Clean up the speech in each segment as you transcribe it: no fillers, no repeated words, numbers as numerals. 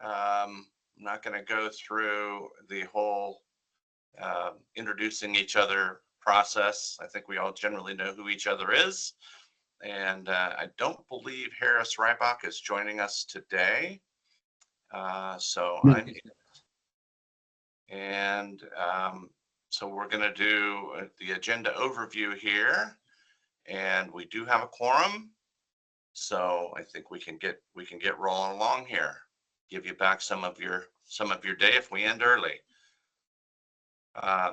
I'm not going to go through the whole introducing each other process. I think we all generally know who each other is. And I don't believe Harris Rybach is joining us today. So we're going to do the agenda overview here, and we do have a quorum. So I think we can get rolling along here. Give you back some of your day if we end early.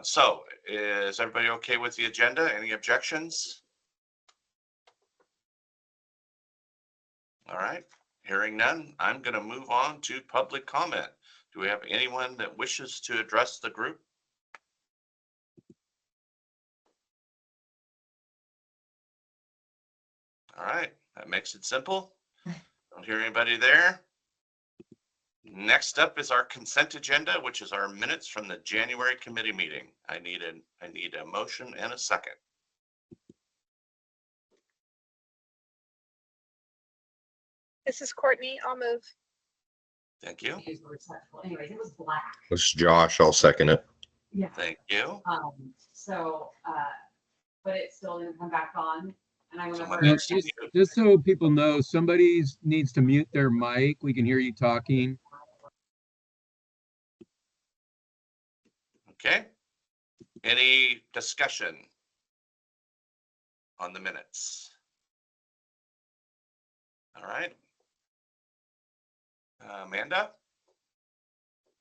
So is everybody okay with the agenda? Any objections? All right, hearing none, I'm going to move on to public comment. Do we have anyone that wishes to address the group? All right, that makes it simple. Don't hear anybody there. Next up is our consent agenda, which is our minutes from the January committee meeting. I need a motion and a second. This is Courtney. I'll move. Thank you. Anyways, it was black. This is Josh. I'll second it. Yeah. Thank you. But it still didn't come back on. And I went over. Someone- Just so people know, somebody needs to mute their mic. We can hear you talking. Okay. Any discussion on the minutes? All right. Amanda?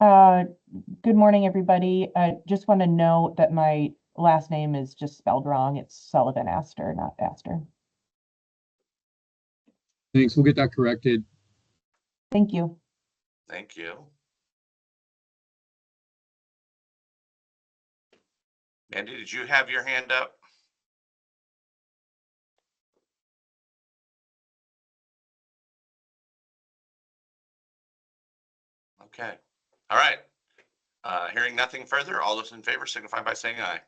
Good morning, everybody. I just want to note that my last name is just spelled wrong. It's Sullivan Astor, not Astor. Thanks. We'll get that corrected. Thank you. Thank you. Mandy, did you have your hand up? Okay. All right. Hearing nothing further, all those in favor signify by saying aye.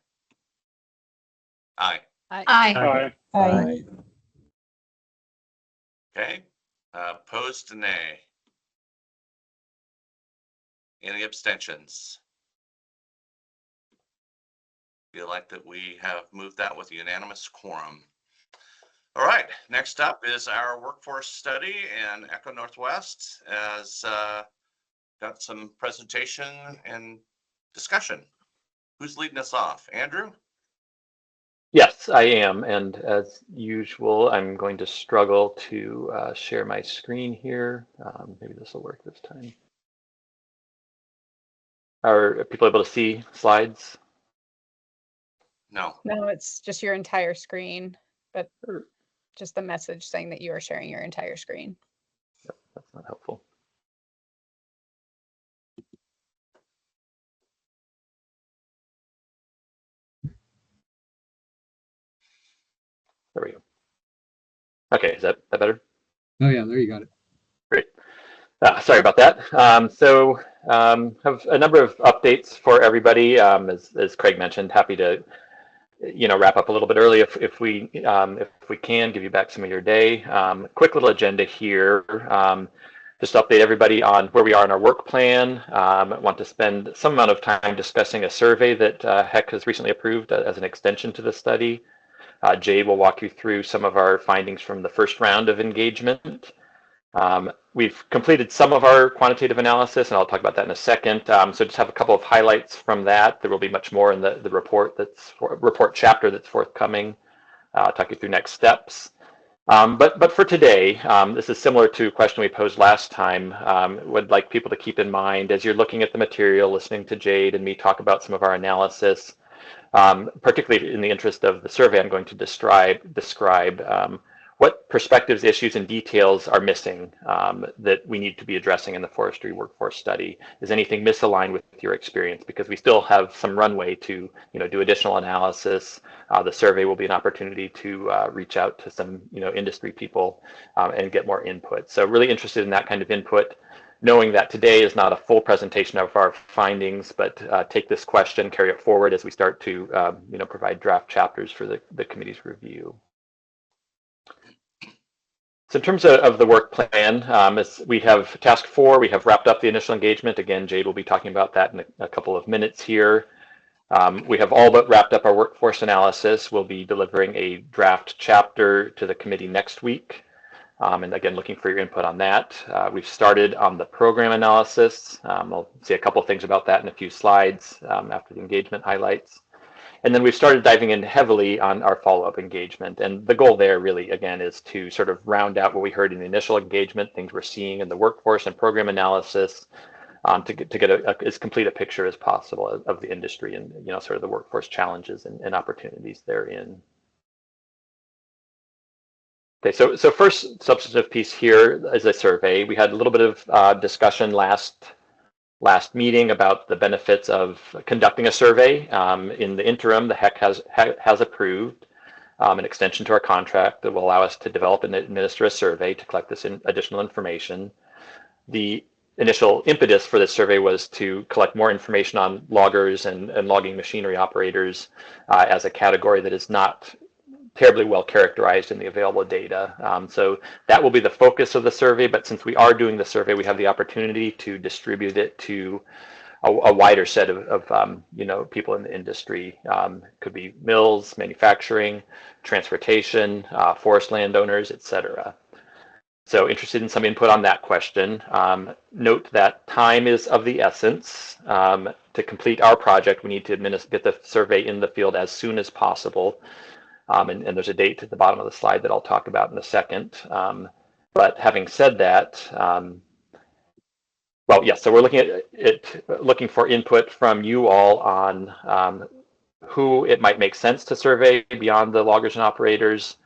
Aye. Aye. Aye. Okay. Opposed, nay. Any abstentions? Feel like that we have moved that with a unanimous quorum. All right, next up is our workforce study, and Echo Northwest has got some presentation and discussion. Who's leading us off? Andrew? Yes, I am. And as usual, I'm going to struggle to share my screen here. Maybe this will work this time. Are people able to see slides? No. No, it's just your entire screen, but just the message saying that you are sharing your entire screen. Yep, that's not helpful. There we go. Okay, is that better? Oh yeah, there you got it. Great. Sorry about that. Have a number of updates for everybody. As Craig mentioned, happy to wrap up a little bit early if we can, give you back some of your day. Quick little agenda here. Just to update everybody on where we are in our work plan. I want to spend some amount of time discussing a survey that HEC has recently approved as an extension to the study. Jay will walk you through some of our findings from the first round of engagement. We've completed some of our quantitative analysis, and I'll talk about that in a second. So just have a couple of highlights from that. There will be much more in the report chapter that's forthcoming. I'll talk you through next steps. But for today, this is similar to a question we posed last time. Would like people to keep in mind as you're looking at the material, listening to Jade and me talk about some of our analysis, particularly in the interest of the survey I'm going to describe what perspectives, issues, and details are missing that we need to be addressing in the forestry workforce study. Is anything misaligned with your experience? Because we still have some runway to do additional analysis. The survey will be an opportunity to reach out to some industry people and get more input. So really interested in that kind of input, knowing that today is not a full presentation of our findings, but take this question, carry it forward as we start to provide draft chapters for the committee's review. So in terms of the work plan, as we have task 4, we have wrapped up the initial engagement. Again, Jade will be talking about that in a couple of minutes here. We have all but wrapped up our workforce analysis. We'll be delivering a draft chapter to the committee next week. And again, looking for your input on that. We've started on the program analysis. I'll say a couple of things about that in a few slides after the engagement highlights. And then we've started diving in heavily on our follow-up engagement. And the goal there really, again, is to sort of round out what we heard in the initial engagement, things we're seeing in the workforce and program analysis, to get as complete a picture as possible of the industry and, you know, sort of the workforce challenges and opportunities therein. Okay, so first substantive piece here is a survey. We had a little bit of discussion last meeting about the benefits of conducting a survey. In the interim, the HEC has approved an extension to our contract that will allow us to develop and administer a survey to collect this additional information. The initial impetus for this survey was to collect more information on loggers and logging machinery operators as a category that is not terribly well characterized in the available data. So that will be the focus of the survey, but since we are doing the survey, we have the opportunity to distribute it to a wider set of you know, people in the industry. Could be mills, manufacturing, transportation, forest landowners, etc. So interested in some input on that question. Note that time is of the essence. To complete our project, we need to get the survey in the field as soon as possible. And there's a date at the bottom of the slide that I'll talk about in a second. But having said that, well, yes, so we're looking at it, looking for input from you all on who it might make sense to survey beyond the loggers and operators,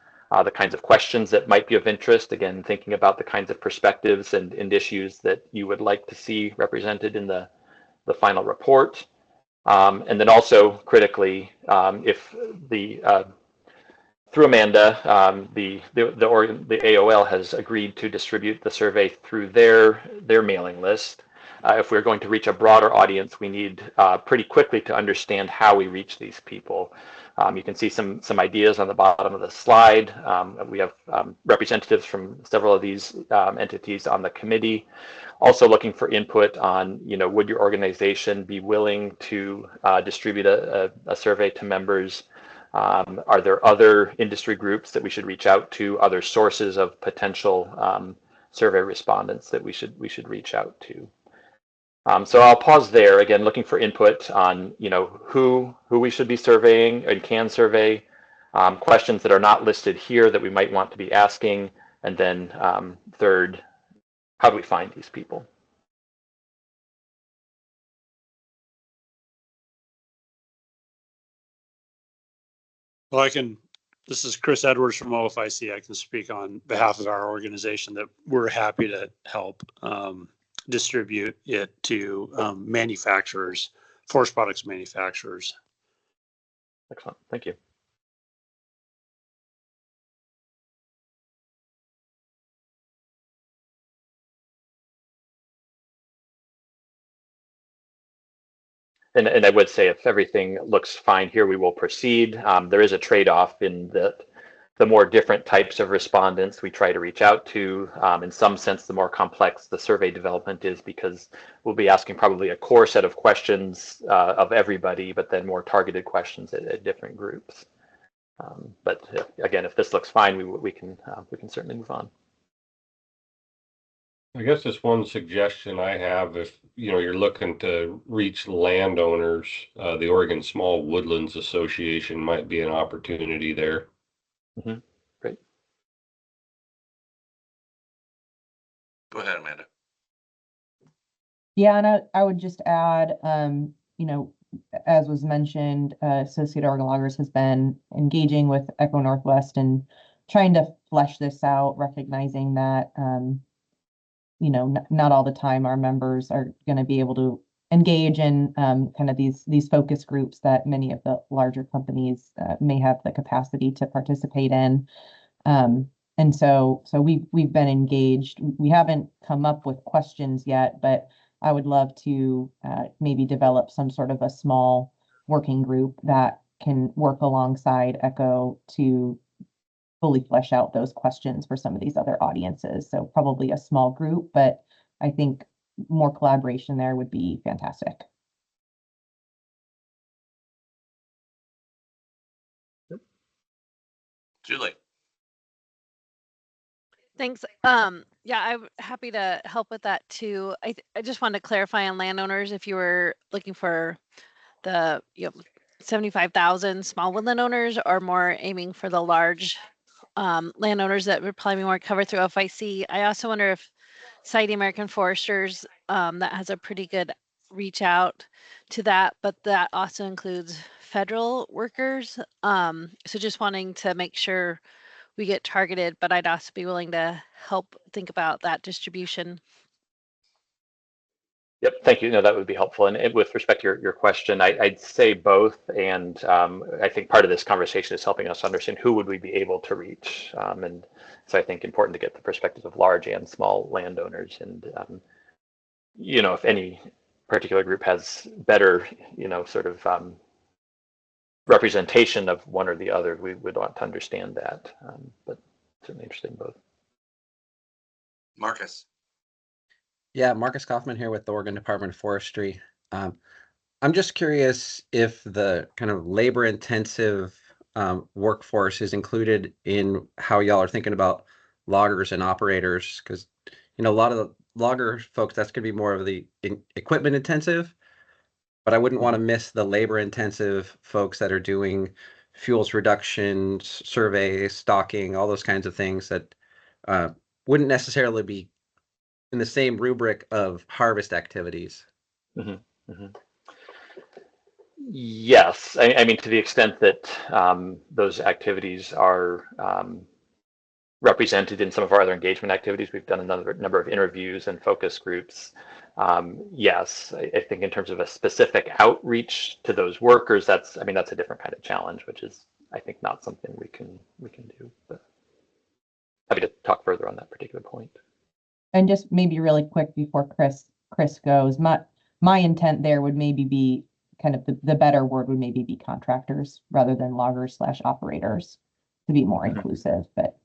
the kinds of questions that might be of interest, again, thinking about the kinds of perspectives and issues that you would like to see represented in the final report. And then also critically, if through Amanda, the AOL has agreed to distribute the survey through their mailing list. If we're going to reach a broader audience, we need pretty quickly to understand how we reach these people. You can see some ideas on the bottom of the slide. We have representatives from several of these entities on the committee. Also looking for input on, you know, would your organization be willing to distribute a survey to members? Are there other industry groups that we should reach out to, other sources of potential survey respondents that we should reach out to? So I'll pause there, again, looking for input on, you know, who we should be surveying and can survey, questions that are not listed here that we might want to be asking, and then third, how do we find these people? Well, this is Chris Edwards from OFIC. I can speak on behalf of our organization that we're happy to help distribute it to manufacturers, forest products manufacturers. Excellent, thank you. And I would say if everything looks fine here, we will proceed. There is a trade-off in that the more different types of respondents we try to reach out to, in some sense, the more complex the survey development is, because we'll be asking probably a core set of questions of everybody, but then more targeted questions at different groups. But again, if this looks fine, we can certainly move on. I guess just one suggestion I have, if you're looking to reach landowners, the Oregon Small Woodlands Association might be an opportunity there. Mm-hmm. Great. Go ahead, Amanda. Yeah, and I would just add, as was mentioned, Associated Oregon Loggers has been engaging with Echo Northwest and trying to flesh this out, recognizing that not all the time our members are going to be able to engage in kind of these focus groups that many of the larger companies may have the capacity to participate in. And so we've been engaged. We haven't come up with questions yet, but I would love to maybe develop some sort of a small working group that can work alongside Echo to fully flesh out those questions for some of these other audiences. So probably a small group, but I think more collaboration there would be fantastic. Julie. Thanks. Yeah, I'm happy to help with that too. I just wanted to clarify on landowners if you were looking for the 75,000 small woodland owners or more aiming for the large landowners that would probably be more covered through FIC. I also wonder if Society of American Foresters that has a pretty good reach out to that, but that also includes federal workers. So just wanting to make sure we get targeted, but I'd also be willing to help think about that distribution. Yep, thank you. No, that would be helpful. And with respect to your question, I'd say both. And I think part of this conversation is helping us understand who would we be able to reach. And so I think important to get the perspectives of large and small landowners. And, if any particular group has better, sort of representation of one or the other, we would want to understand that. But certainly interested in both. Marcus. Yeah, Marcus Kaufman here with the Oregon Department of Forestry. I'm just curious if the kind of labor-intensive workforce is included in how y'all are thinking about loggers and operators, because a lot of the logger folks, that's going to be more of the equipment intensive, but I wouldn't want to miss the labor-intensive folks that are doing fuels reductions, surveys, stocking, all those kinds of things that wouldn't necessarily be in the same rubric of harvest activities. Mm-hmm. Mm-hmm. Yes, I mean, to the extent that those activities are represented in some of our other engagement activities, we've done another number of interviews and focus groups. Yes, I think in terms of a specific outreach to those workers, that's a different kind of challenge, which is, I think, not something we can do. But happy to talk further on that particular point. And just maybe really quick before Chris goes, my intent there would maybe be kind of the better word would maybe be contractors rather than loggers / operators to be more inclusive. But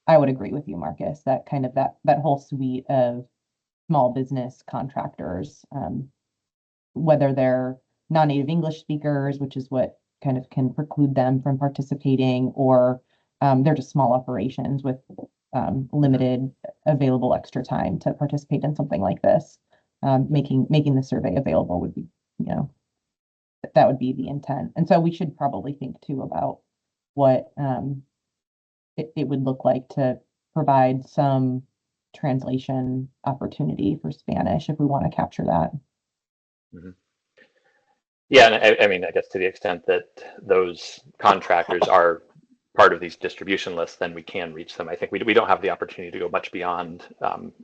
I would agree with you, Marcus, that kind of that whole suite of small business contractors, whether they're non-native English speakers, which is what kind of can preclude them from participating, or they're just small operations with limited available extra time to participate in something like this. Making the survey available would be, that would be the intent. And so we should probably think too about what it would look like to provide some translation opportunity for Spanish if we want to capture that. Mm-hmm. Yeah, and I guess to the extent that those contractors are part of these distribution lists, then we can reach them. I think we don't have the opportunity to go much beyond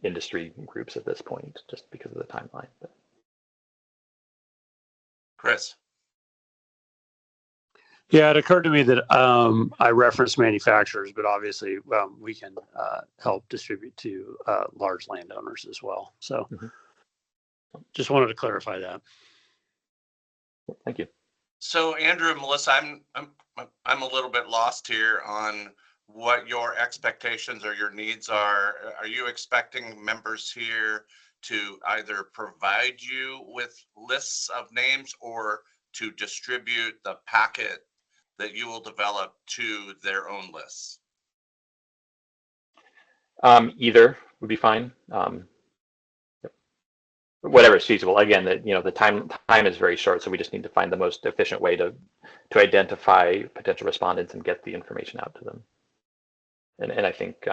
industry groups at this point, just because of the timeline. But. Chris. Yeah, it occurred to me that I referenced manufacturers, but obviously we can help distribute to large landowners as well. So just wanted to clarify that. Thank you. So Andrew and Melissa, I'm a little bit lost here on what your expectations or your needs are. Are you expecting members here to either provide you with lists of names or to distribute the packet that you will develop to their own lists? Either would be fine. Whatever is feasible. Again, the time is very short, so we just need to find the most efficient way to identify potential respondents and get the information out to them. And I think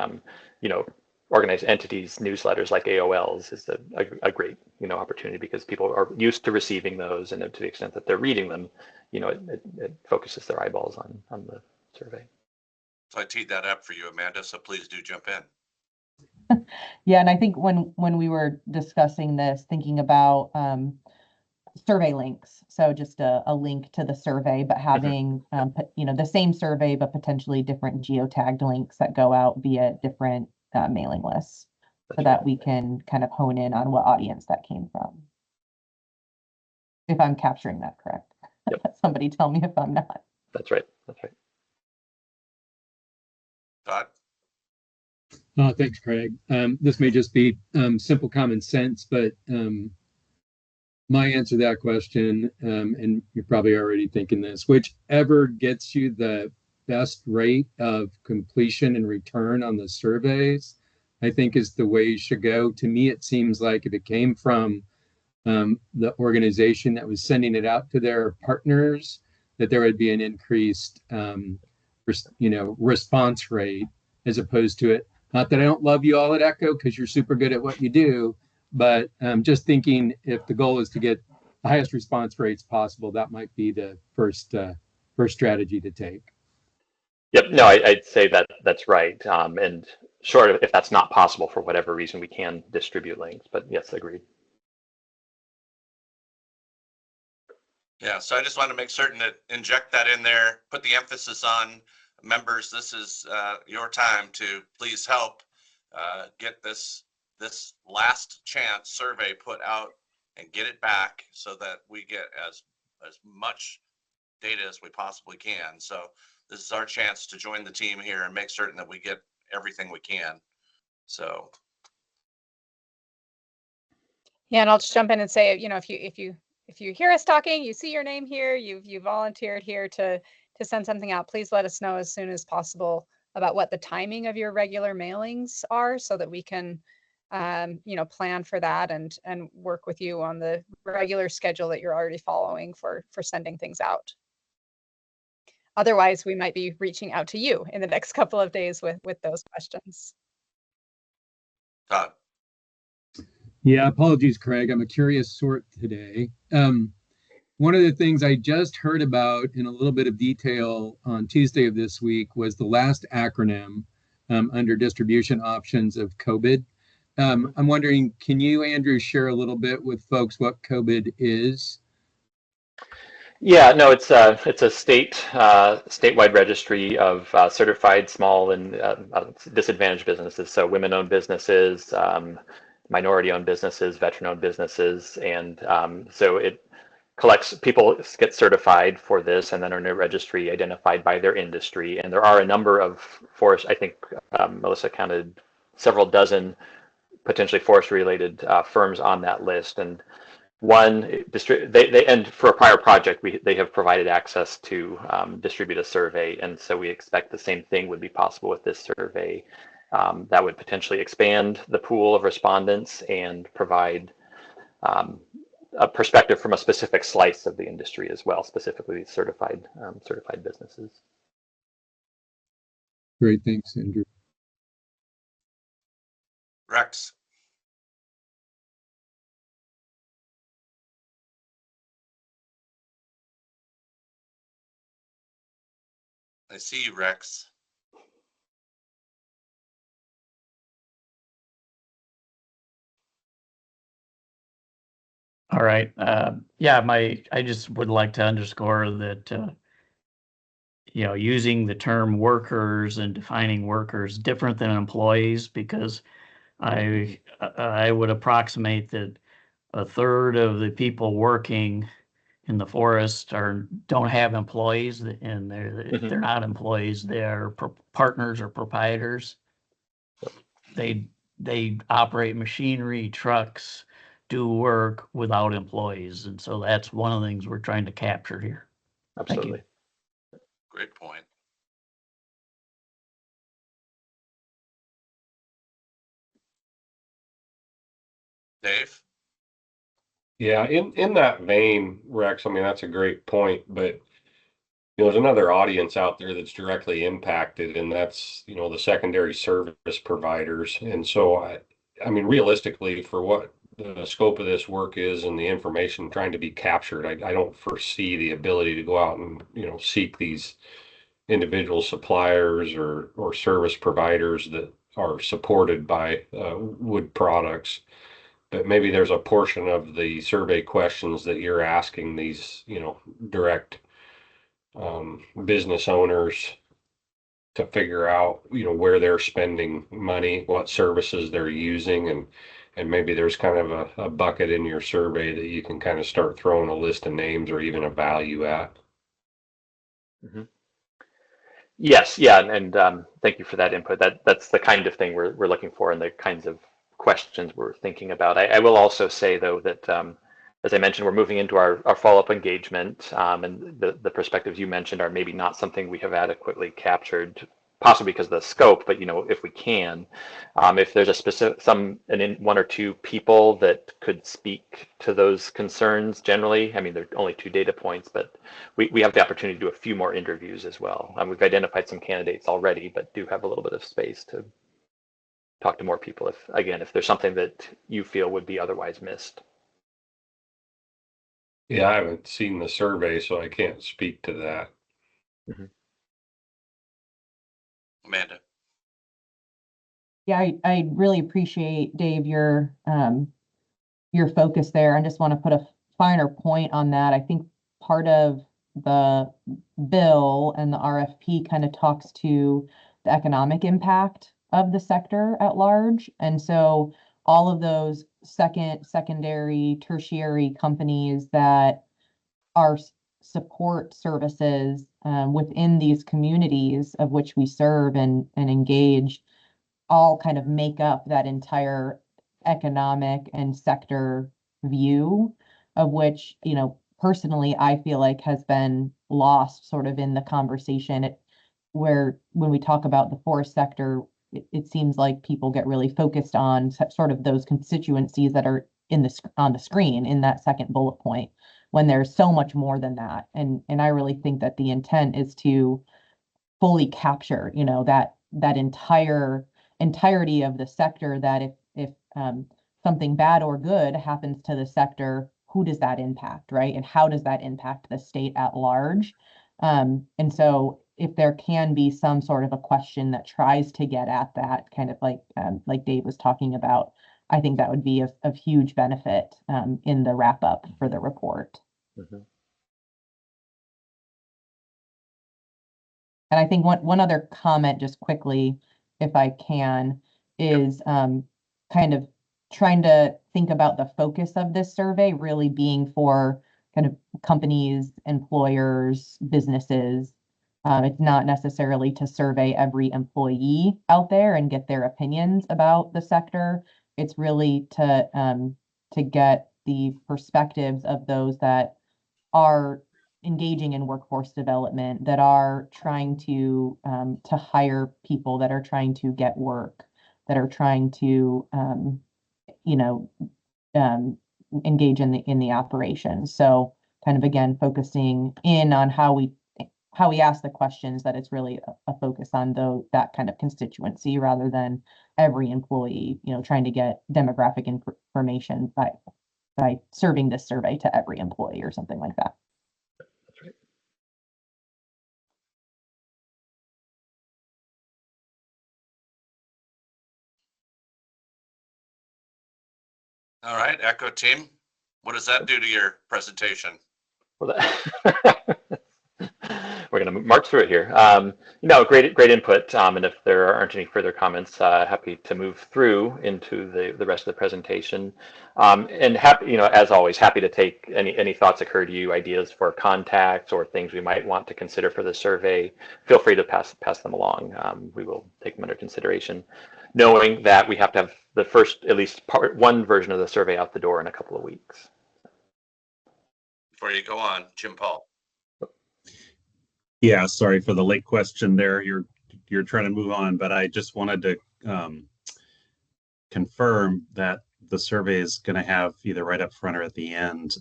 organized entities newsletters like AOL's is a great opportunity, because people are used to receiving those, and to the extent that they're reading them, it focuses their eyeballs on the survey. So I teed that up for you, Amanda, so please do jump in. Yeah, and I think when we were discussing this, thinking about survey links, so just a link to the survey, but having the same survey but potentially different geotagged links that go out via different mailing lists, so that we can kind of hone in on what audience that came from. If I'm capturing that correct. Yep. Somebody tell me if I'm not. That's right. That's right. Thanks, Craig. This may just be simple common sense, but my answer to that question, and you're probably already thinking this, whichever gets you the best rate of completion and return on the surveys, I think is the way you should go. To me, it seems like if it came from the organization that was sending it out to their partners, that there would be an increased, response rate as opposed to it. Not that I don't love you all at Echo because you're super good at what you do, but just thinking if the goal is to get the highest response rates possible, that might be the first strategy to take. Yep, no, I'd say that that's right. And short of if that's not possible for whatever reason, we can distribute links. But yes, agreed. Yeah, so I just want to make certain that inject that in there, put the emphasis on members. This is your time to please help get this last chance survey put out and get it back so that we get as much data as we possibly can. So this is our chance to join the team here and make certain that we get everything we can. So. Yeah, and I'll just jump in and say, if you hear us talking, you see your name here, you volunteered here to send something out, please let us know as soon as possible about what the timing of your regular mailings are so that we can plan for that and work with you on the regular schedule that you're already following for sending things out. Otherwise, we might be reaching out to you in the next couple of days with those questions. Todd. Yeah, apologies, Craig. I'm a curious sort today. One of the things I just heard about in a little bit of detail on Tuesday of this week was the last acronym under distribution options of COVID. I'm wondering, can you, Andrew, share a little bit with folks what COVID is? Yeah, no, it's a statewide registry of certified small and disadvantaged businesses. So women-owned businesses, minority-owned businesses, veteran-owned businesses, and so it collects people get certified for this, and then are in a registry identified by their industry. And there are a number of forest. I think Melissa counted several dozen potentially forest-related firms on that list, and and for a prior project, they have provided access to distribute a survey, and so we expect the same thing would be possible with this survey. That would potentially expand the pool of respondents and provide a perspective from a specific slice of the industry as well, specifically certified businesses. Great, thanks, Andrew. Rex. I see you, Rex. All right. Yeah, I just would like to underscore that, using the term workers and defining workers different than employees, because I would approximate that a third of the people working in the forest don't have employees, and they're not employees. They're partners or proprietors. They operate machinery, trucks, do work without employees, and so that's one of the things we're trying to capture here. Absolutely. Great point. Dave? Yeah, in that vein, Rex, I mean, that's a great point, but there's another audience out there that's directly impacted, and that's, the secondary service providers. And so I mean, realistically, for what the scope of this work is and the information trying to be captured, I don't foresee the ability to go out and, seek these individual suppliers or service providers that are supported by wood products. But maybe there's a portion of the survey questions that you're asking these, direct business owners to figure out, where they're spending money, what services they're using, and maybe there's kind of a bucket in your survey that you can kind of start throwing a list of names or even a value at. Yes, yeah, and thank you for that input. That's the kind of thing we're looking for and the kinds of questions we're thinking about. I will also say though that as I mentioned, we're moving into our follow-up engagement, and the perspectives you mentioned are maybe not something we have adequately captured, possibly because of the scope, but if we can, if there's a specific one or two people that could speak to those concerns generally. I mean, there are only 2 data points, but we have the opportunity to do a few more interviews as well. We've identified some candidates already, but do have a little bit of space to talk to more people if there's something that you feel would be otherwise missed. Yeah, I haven't seen the survey, so I can't speak to that. Amanda. Yeah, I really appreciate, Dave, your focus there. I just want to put a finer point on that. I think part of the bill and the RFP kind of talks to the economic impact of the sector at large. And so all of those secondary, tertiary companies that are support services within these communities of which we serve and engage all kind of make up that entire economic and sector view, of which, personally, I feel like has been lost sort of in the conversation. Where when we talk about the forest sector, it seems like people get really focused on sort of those constituencies that are on the screen in that second bullet point, when there's so much more than that. And I really think that the intent is to fully capture, that entirety of the sector, that if something bad or good happens to the sector, who does that impact, right? And how does that impact the state at large? And so if there can be some sort of a question that tries to get at that, kind of like Dave was talking about, I think that would be of huge benefit in the wrap up for the report. And I think one other comment, just quickly, if I can, is kind of trying to think about the focus of this survey really being for kind of companies, employers, businesses. It's not necessarily to survey every employee out there and get their opinions about the sector. It's really to get the perspectives of those that are engaging in workforce development, that are trying to hire people, that are trying to get work, that are trying to engage in the operation. So kind of again focusing in on how we ask the questions, that it's really a focus on that kind of constituency rather than every employee, trying to get demographic information by serving this survey to every employee or something like that. That's right. All right, Echo team, what does that do to your presentation? Well, we're going to march through it here. Great input. And if there aren't any further comments, happy to move through into the rest of the presentation. And happy, as always, happy to take any thoughts occur to you, ideas for contacts or things we might want to consider for the survey. Feel free to pass them along. We will take them under consideration, knowing that we have to have the first, at least part one version of the survey out the door in a couple of weeks. Before you go on, Jim Paul. Yeah, sorry for the late question there. You're trying to move on, but I just wanted to confirm that the survey is going to have either right up front or at the end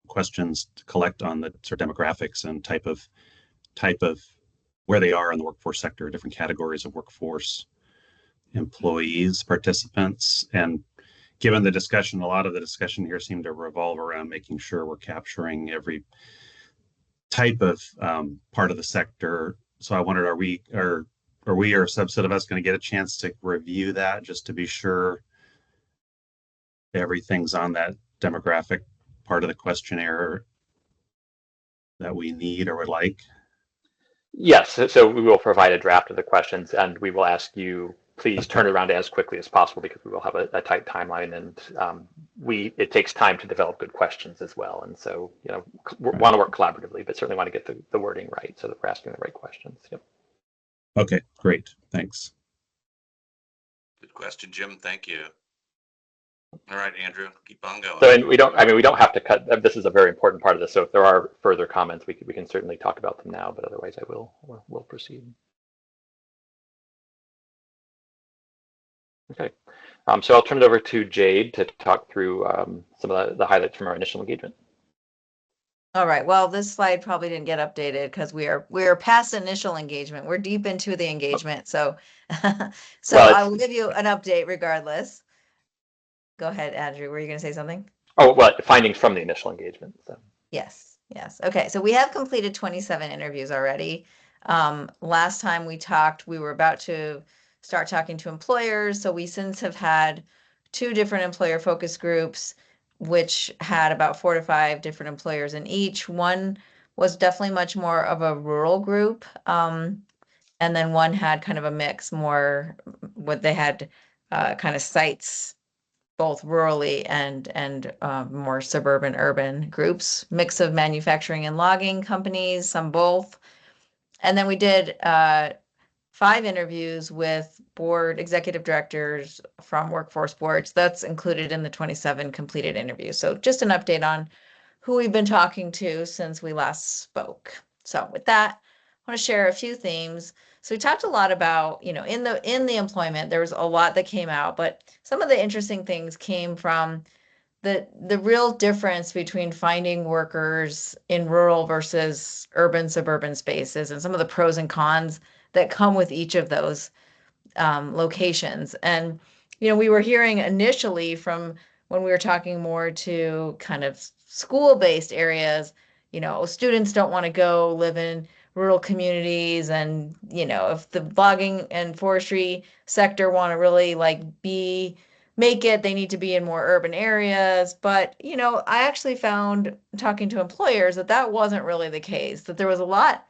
questions to collect on the sort of demographics and type of where they are in the workforce sector, different categories of workforce employees, participants. And given the discussion, a lot of the discussion here seemed to revolve around making sure we're capturing every type of part of the sector. So I wondered, are we or a subset of us going to get a chance to review that just to be sure everything's on that demographic part of the questionnaire that we need or would like? Yes, so we will provide a draft of the questions, and we will ask you please turn it around as quickly as possible, because we will have a tight timeline, and it takes time to develop good questions as well. And so, want to work collaboratively, but certainly want to get the wording right so that we're asking the right questions. Yep. Okay, great. Thanks. Good question, Jim. Thank you. All right, Andrew, keep on going. So, and we don't have to cut. This is a very important part of this. So if there are further comments, we can certainly talk about them now, but otherwise we'll proceed. Okay. So I'll turn it over to Jade to talk through some of the highlights from our initial engagement. All right. Well, this slide probably didn't get updated because we are past initial engagement. We're deep into the engagement. So, Well, I will give you an update regardless. Go ahead, Andrew. Were you going to say something? Oh, well, findings from the initial engagement. So. Yes. Okay. So we have completed 27 interviews already. Last time we talked, we were about to start talking to employers. So we since have had 2 different employer focus groups, which had about 4 to 5 different employers in each. One was definitely much more of a rural group. And then one had kind of a mix, more what they had kind of sites, both rurally and more suburban, urban groups, mix of manufacturing and logging companies, some both. And then we did 5 interviews with board executive directors from workforce boards. That's included in the 27 completed interviews. So just an update on who we've been talking to since we last spoke. So with that, I want to share a few themes. So we talked a lot about, in the employment, there was a lot that came out, but some of the interesting things came from the real difference between finding workers in rural versus urban, suburban spaces, and some of the pros and cons that come with each of those locations. And, we were hearing initially from when we were talking more to kind of school-based areas, students don't want to go live in rural communities. And, if the logging and forestry sector want to really make it, they need to be in more urban areas. But, I actually found talking to employers that wasn't really the case, that there was a lot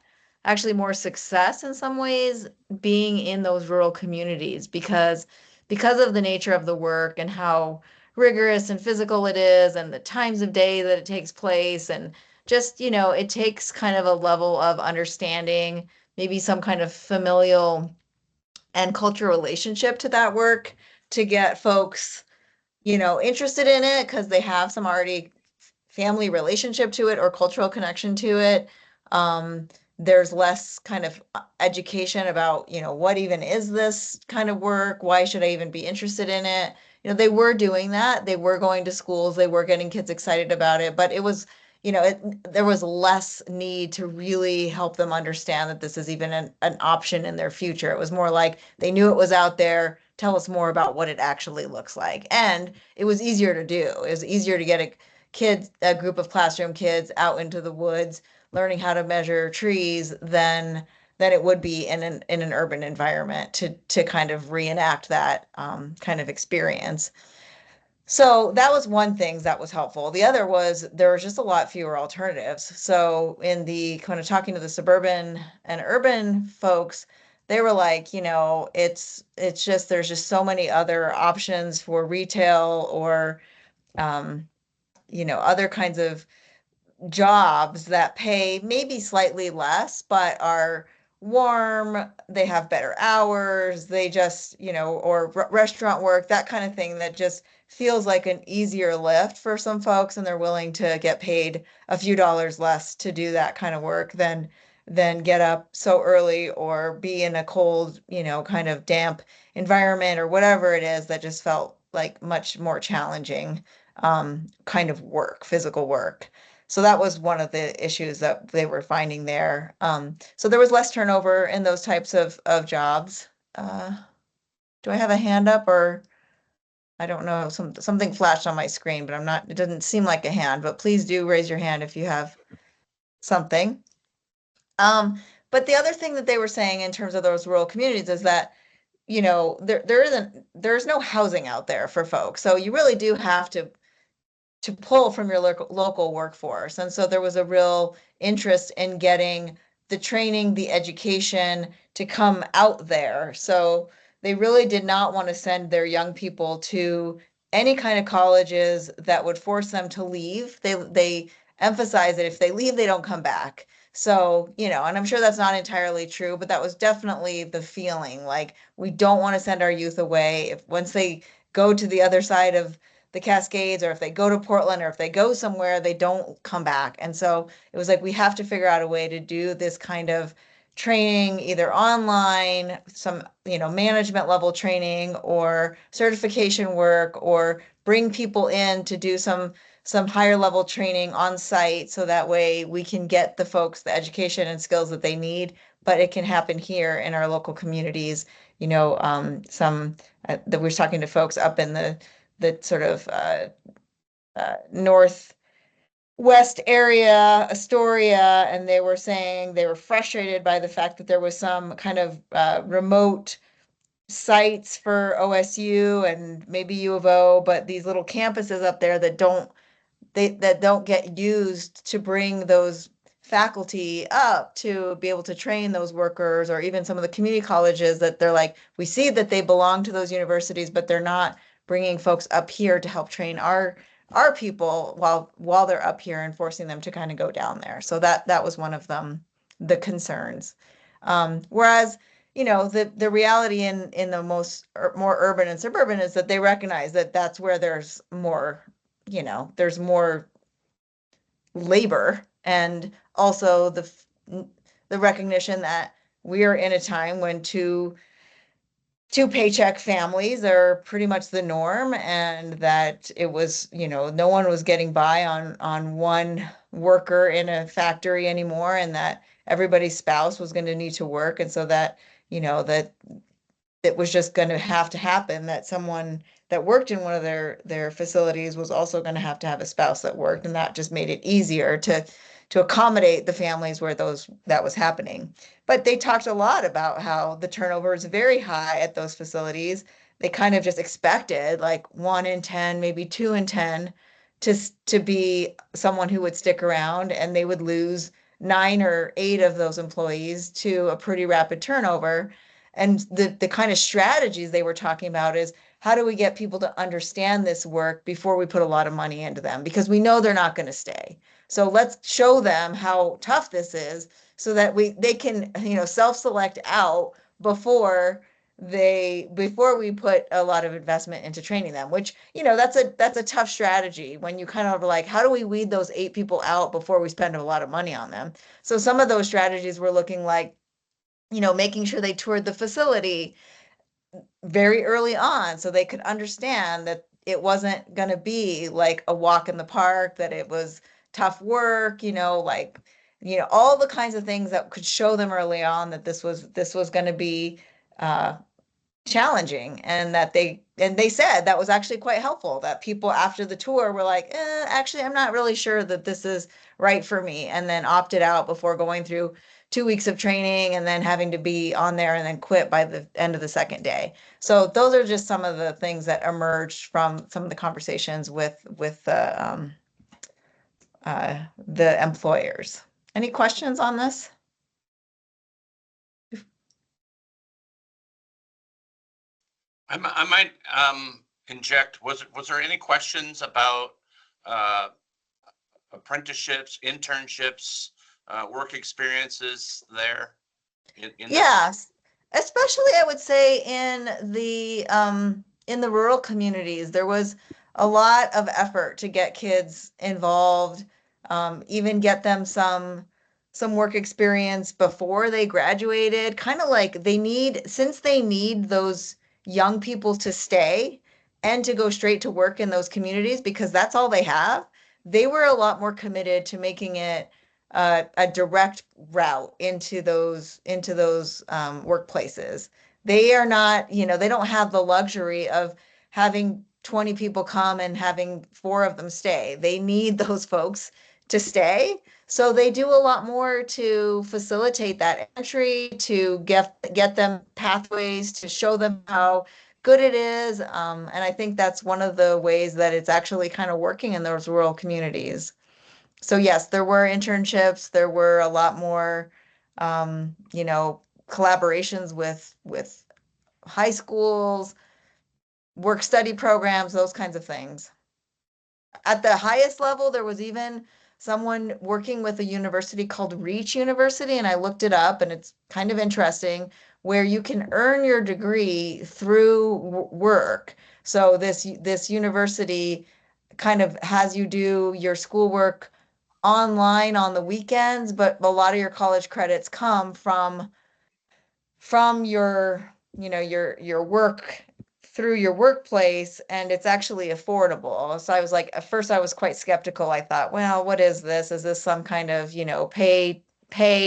actually more success in some ways being in those rural communities because of the nature of the work and how rigorous and physical it is and the times of day that it takes place. And just, it takes kind of a level of understanding, maybe some kind of familial and cultural relationship to that work to get folks, interested in it because they have some already family relationship to it or cultural connection to it. There's less kind of education about, what even is this kind of work? Why should I even be interested in it? They were doing that. They were going to schools. They were getting kids excited about it, but it was, there was less need to really help them understand that this is even an option in their future. It was more like they knew it was out there. Tell us more about what it actually looks like. And it was easier to do. It was easier to get a group of classroom kids out into the woods learning how to measure trees than it would be in an urban environment to kind of reenact that kind of experience. So that was one thing that was helpful. The other was there was just a lot fewer alternatives. So in the kind of talking to the suburban and urban folks, they were like, it's just, there's just so many other options for retail or, other kinds of jobs that pay maybe slightly less, but are warm, they have better hours, they just, or restaurant work, that kind of thing that just feels like an easier lift for some folks, and they're willing to get paid a few dollars less to do that kind of work than get up so early or be in a cold, kind of damp environment or whatever it is that just felt like much more challenging kind of work, physical work. So that was one of the issues that they were finding there. So there was less turnover in those types of jobs. Do I have a hand up, or I don't know, something flashed on my screen, but it doesn't seem like a hand, but please do raise your hand if you have something. But the other thing that they were saying in terms of those rural communities is that, there's no housing out there for folks. So you really do have to pull from your local workforce. And so there was a real interest in getting the training, the education to come out there. So they really did not want to send their young people to any kind of colleges that would force them to leave. They emphasize that if they leave, they don't come back. So, you know, and I'm sure that's not entirely true, but that was definitely the feeling. Like, we don't want to send our youth away. If once they go to the other side of the Cascades, or if they go to Portland, or if they go somewhere, they don't come back. And so it was like, we have to figure out a way to do this kind of training, either online, some, you know, management level training or certification work, or bring people in to do some higher level training on site, so that way we can get the folks the education and skills that they need, but it can happen here in our local communities. You know, that we're talking to folks up in the sort of northwest area, Astoria, and they were saying they were frustrated by the fact that there was some kind of remote sites for OSU and maybe U of O, but these little campuses up there that don't get used to bring those faculty up to be able to train those workers, or even some of the community colleges that they're like, we see that they belong to those universities, but they're not bringing folks up here to help train our people while they're up here, and forcing them to kind of go down there. So that was one of them, the concerns. Whereas, you know, the reality in the more urban and suburban is that they recognize that that's where there's more, you know, there's more labor, and also the recognition that we are in a time when two paycheck families are pretty much the norm, and that it was, you know, no one was getting by on one worker in a factory anymore, and that everybody's spouse was going to need to work. And so that, you know, that it was just going to have to happen, that someone that worked in one of their facilities was also going to have a spouse that worked, and that just made it easier to accommodate the families where that was happening. But they talked a lot about how the turnover is very high at those facilities. They kind of just expected like 1 in 10, maybe 2 in 10 to be someone who would stick around, and they would lose 9 or 8 of those employees to a pretty rapid turnover. And the kind of strategies they were talking about is, how do we get people to understand this work before we put a lot of money into them? Because we know they're not going to stay. So let's show them how tough this is, so that they can, you know, self-select out before we put a lot of investment into training them, which, you know, that's a tough strategy when you kind of like, how do we weed those 8 people out before we spend a lot of money on them? So some of those strategies were looking like, you know, making sure they toured the facility very early on, so they could understand that it wasn't going to be like a walk in the park, that it was tough work, you know, like, you know, all the kinds of things that could show them early on that this was going to be challenging, and that they said that was actually quite helpful, that people after the tour were like, actually, I'm not really sure that this is right for me, and then opted out before going through 2 weeks of training, and then having to be on there and then quit by the end of the second day. So those are just some of the things that emerged from some of the conversations with the employers. Any questions on this? I might inject. Was there any questions about apprenticeships, internships, work experiences there? Yes, especially I would say in the rural communities, there was a lot of effort to get kids involved, even get them some work experience before they graduated. Kind of like since they need those young people to stay and to go straight to work in those communities, because that's all they have. They were a lot more committed to making it a direct route into those workplaces. They are not, you know, they don't have the luxury of having 20 people come and having 4 of them stay. They need those folks to stay. So they do a lot more to facilitate that entry, to get them pathways, to show them how good it is. And I think that's one of the ways that it's actually kind of working in those rural communities. So yes, there were internships. There were a lot more, you know, collaborations with high schools, work study programs, those kinds of things. At the highest level, there was even someone working with a university called Reach University, and I looked it up, and it's kind of interesting, where you can earn your degree through work. So this university kind of has you do your schoolwork online on the weekends, but a lot of your college credits come from your, you know, your work through your workplace, and it's actually affordable. So I was like, at first I was quite skeptical. I thought, well, what is this? Is this some kind of, you know, pay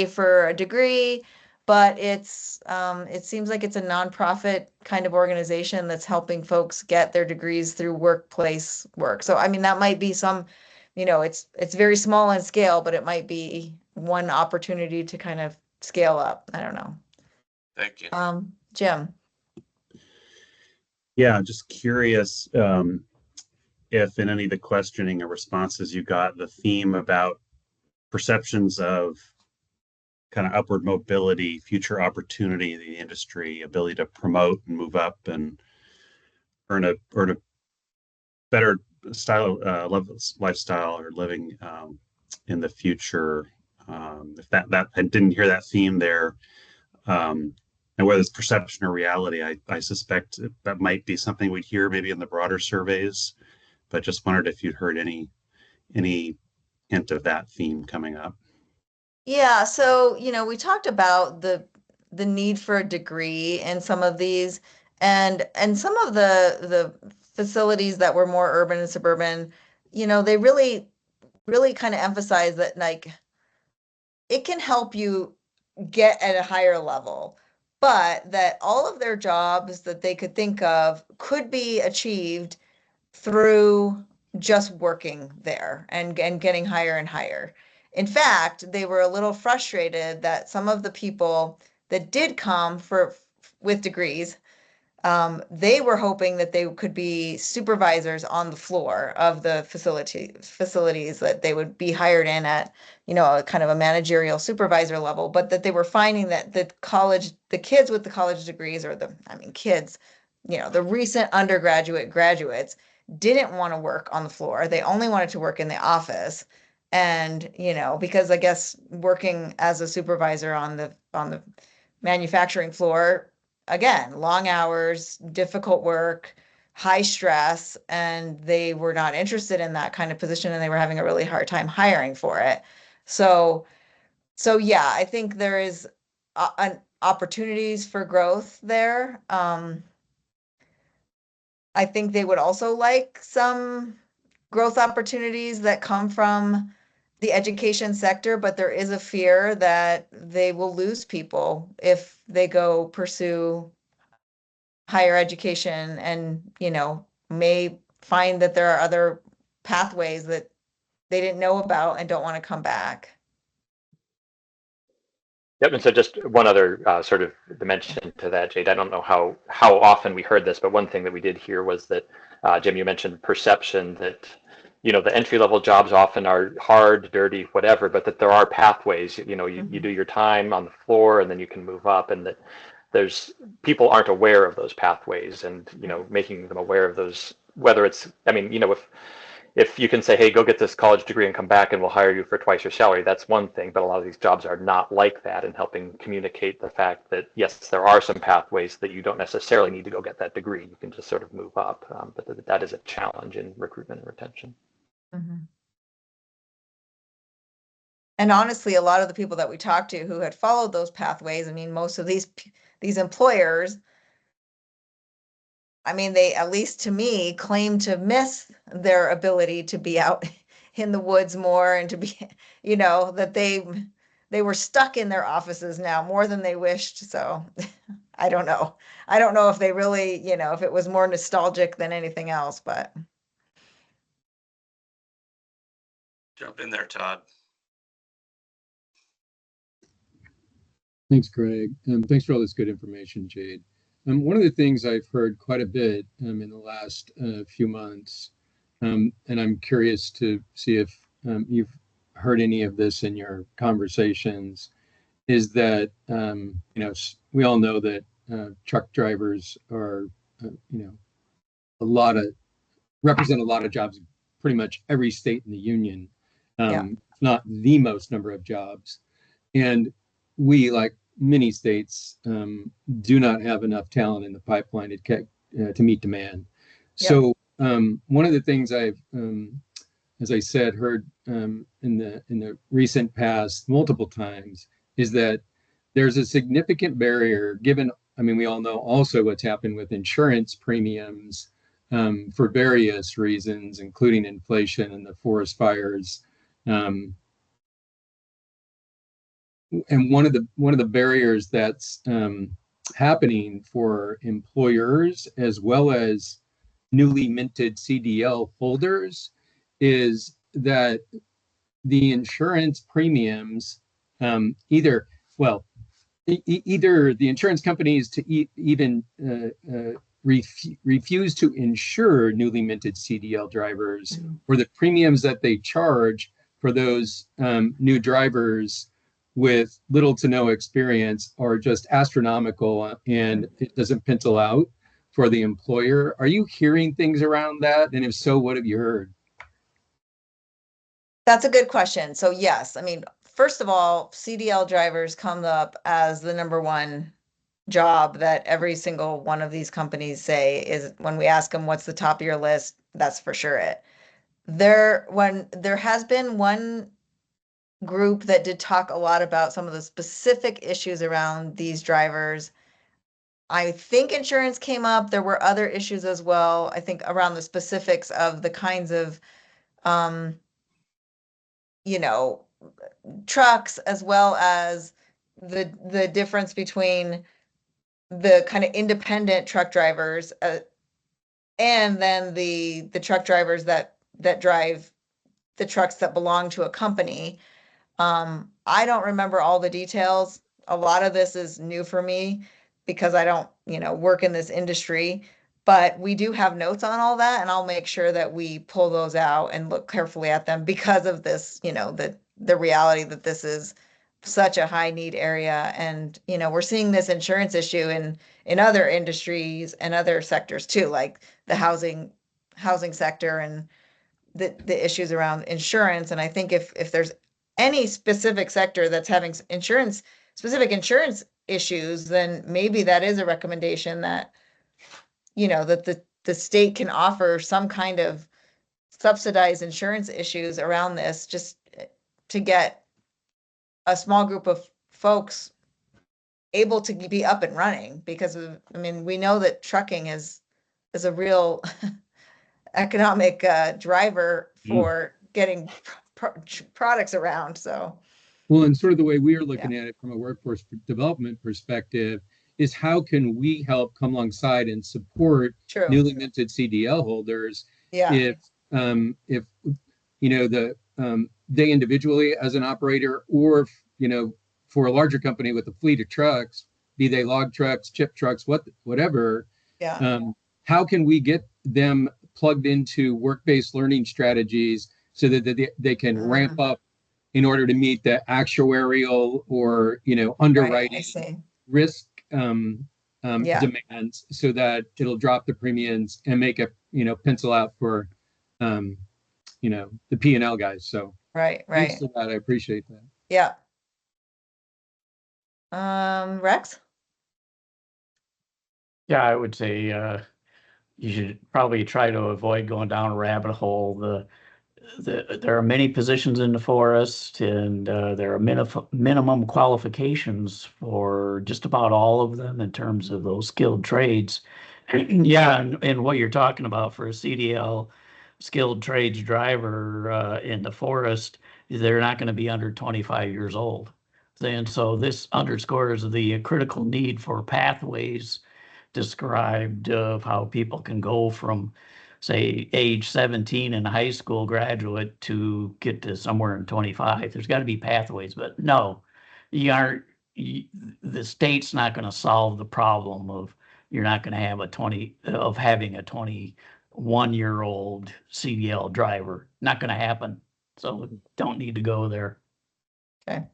for a degree? But it's it seems like it's a nonprofit kind of organization that's helping folks get their degrees through workplace work. So I mean, that might be some, you know, it's very small in scale, but it might be one opportunity to kind of scale up. I don't know. Thank you. Jim. Yeah, just curious if in any of the questioning or responses you got the theme about perceptions of kind of upward mobility, future opportunity in the industry, ability to promote and move up and earn a better style, lifestyle or living in the future. If that I didn't hear that theme there, and whether it's perception or reality, I suspect that might be something we'd hear maybe in the broader surveys, but just wondered if you'd heard any hint of that theme coming up. Yeah, so, you know, we talked about the need for a degree in some of these, and some of the facilities that were more urban and suburban, you know, they really kind of emphasize that, like, it can help you get at a higher level, but that all of their jobs that they could think of could be achieved through just working there and getting higher and higher. In fact, they were a little frustrated that some of the people that did come with degrees, they were hoping that they could be supervisors on the floor of the facilities, that they would be hired in at, you know, a kind of a managerial supervisor level, but that they were finding that the kids with the college degrees, or kids, you know, the recent undergraduate graduates didn't want to work on the floor. They only wanted to work in the office. And, you know, because I guess working as a supervisor on the manufacturing floor, again, long hours, difficult work, high stress, and they were not interested in that kind of position, and they were having a really hard time hiring for it. So yeah, I think there is opportunities for growth there. I think they would also like some growth opportunities that come from the education sector, but there is a fear that they will lose people if they go pursue higher education, and, you know, may find that there are other pathways that they didn't know about and don't want to come back. Yep, and so just one other sort of dimension to that, Jade. I don't know how often we heard this, but one thing that we did hear was that, Jim, you mentioned perception that, you know, the entry level jobs often are hard, dirty, whatever, but that there are pathways. You know, you do your time on the floor and then you can move up, and that people aren't aware of those pathways, and, you know, making them aware of those, whether it's, I mean, you know, if you can say, hey, go get this college degree and come back and we'll hire you for twice your salary, that's one thing. But a lot of these jobs are not like that, and helping communicate the fact that, yes, there are some pathways that you don't necessarily need to go get that degree. You can just sort of move up. But that is a challenge in recruitment and retention. Mm-hmm. And honestly, a lot of the people that we talked to who had followed those pathways, I mean, most of these employers, I mean, they, at least to me, claim to miss their ability to be out in the woods more, and to be, you know, that they were stuck in their offices now more than they wished. So I don't know. I don't know if they really, you know, if it was more nostalgic than anything else, but. Jump in there, Todd. Thanks, Craig. Thanks for all this good information, Jade. One of the things I've heard quite a bit in the last few months, and I'm curious to see if you've heard any of this in your conversations, is that, you know, we all know that truck drivers are, represent a lot of jobs, pretty much every state in the union, if not the most number of jobs. And we, like many states, do not have enough talent in the pipeline to meet demand. So one of the things I've, as I said, heard in the recent past multiple times is that there's a significant barrier given, we all know also what's happened with insurance premiums for various reasons, including inflation and the forest fires. And one of the barriers that's happening for employers as well as newly minted CDL holders is that the insurance premiums either the insurance companies to even refuse to insure newly minted CDL drivers, or the premiums that they charge for those new drivers with little to no experience are just astronomical, and it doesn't pencil out for the employer. Are you hearing things around that? And if so, what have you heard? That's a good question. So yes, first of all, CDL drivers come up as the number one job that every single one of these companies say is, when we ask them what's the top of your list, that's for sure it. There has been one group that did talk a lot about some of the specific issues around these drivers. I think insurance came up. There were other issues as well, I think, around the specifics of the kinds of trucks, as well as the difference between the kind of independent truck drivers and then the truck drivers that drive the trucks that belong to a company. I don't remember all the details. A lot of this is new for me because I don't, work in this industry, but we do have notes on all that, and I'll make sure that we pull those out and look carefully at them because of this, the reality that this is such a high need area. And, we're seeing this insurance issue in other industries and other sectors too, like the housing sector and the issues around insurance. And I think if there's any specific sector that's having specific insurance issues, then maybe that is a recommendation that, that the state can offer some kind of subsidized insurance issues around this, just to get a small group of folks able to be up and running. Because we know that trucking is a real economic driver for getting products around. So, well, and sort of the way we are looking at it from a workforce development perspective is how can we help come alongside and support newly minted CDL holders if they individually as an operator, or for a larger company with a fleet of trucks, be they log trucks, chip trucks, whatever. How can we get them plugged into work-based learning strategies so that they can ramp up in order to meet the actuarial or underwriting risk demands, so that it'll drop the premiums and make it pencil out for the P&L guys. So thanks for that. I appreciate that. Rex? Yeah, I would say you should probably try to avoid going down a rabbit hole. There are many positions in the forest, and there are minimum qualifications for just about all of them in terms of those skilled trades. Yeah, and what you're talking about for a CDL skilled trades driver in the forest, they're not going to be under 25 years old. And so this underscores the critical need for pathways described of how people can go from, say, age 17 and a high school graduate to get to somewhere in 25. There's got to be pathways, but no, the state's not going to solve the problem of you're not going to have having a 21-year-old CDL driver. Not going to happen. So don't need to go there. Okay.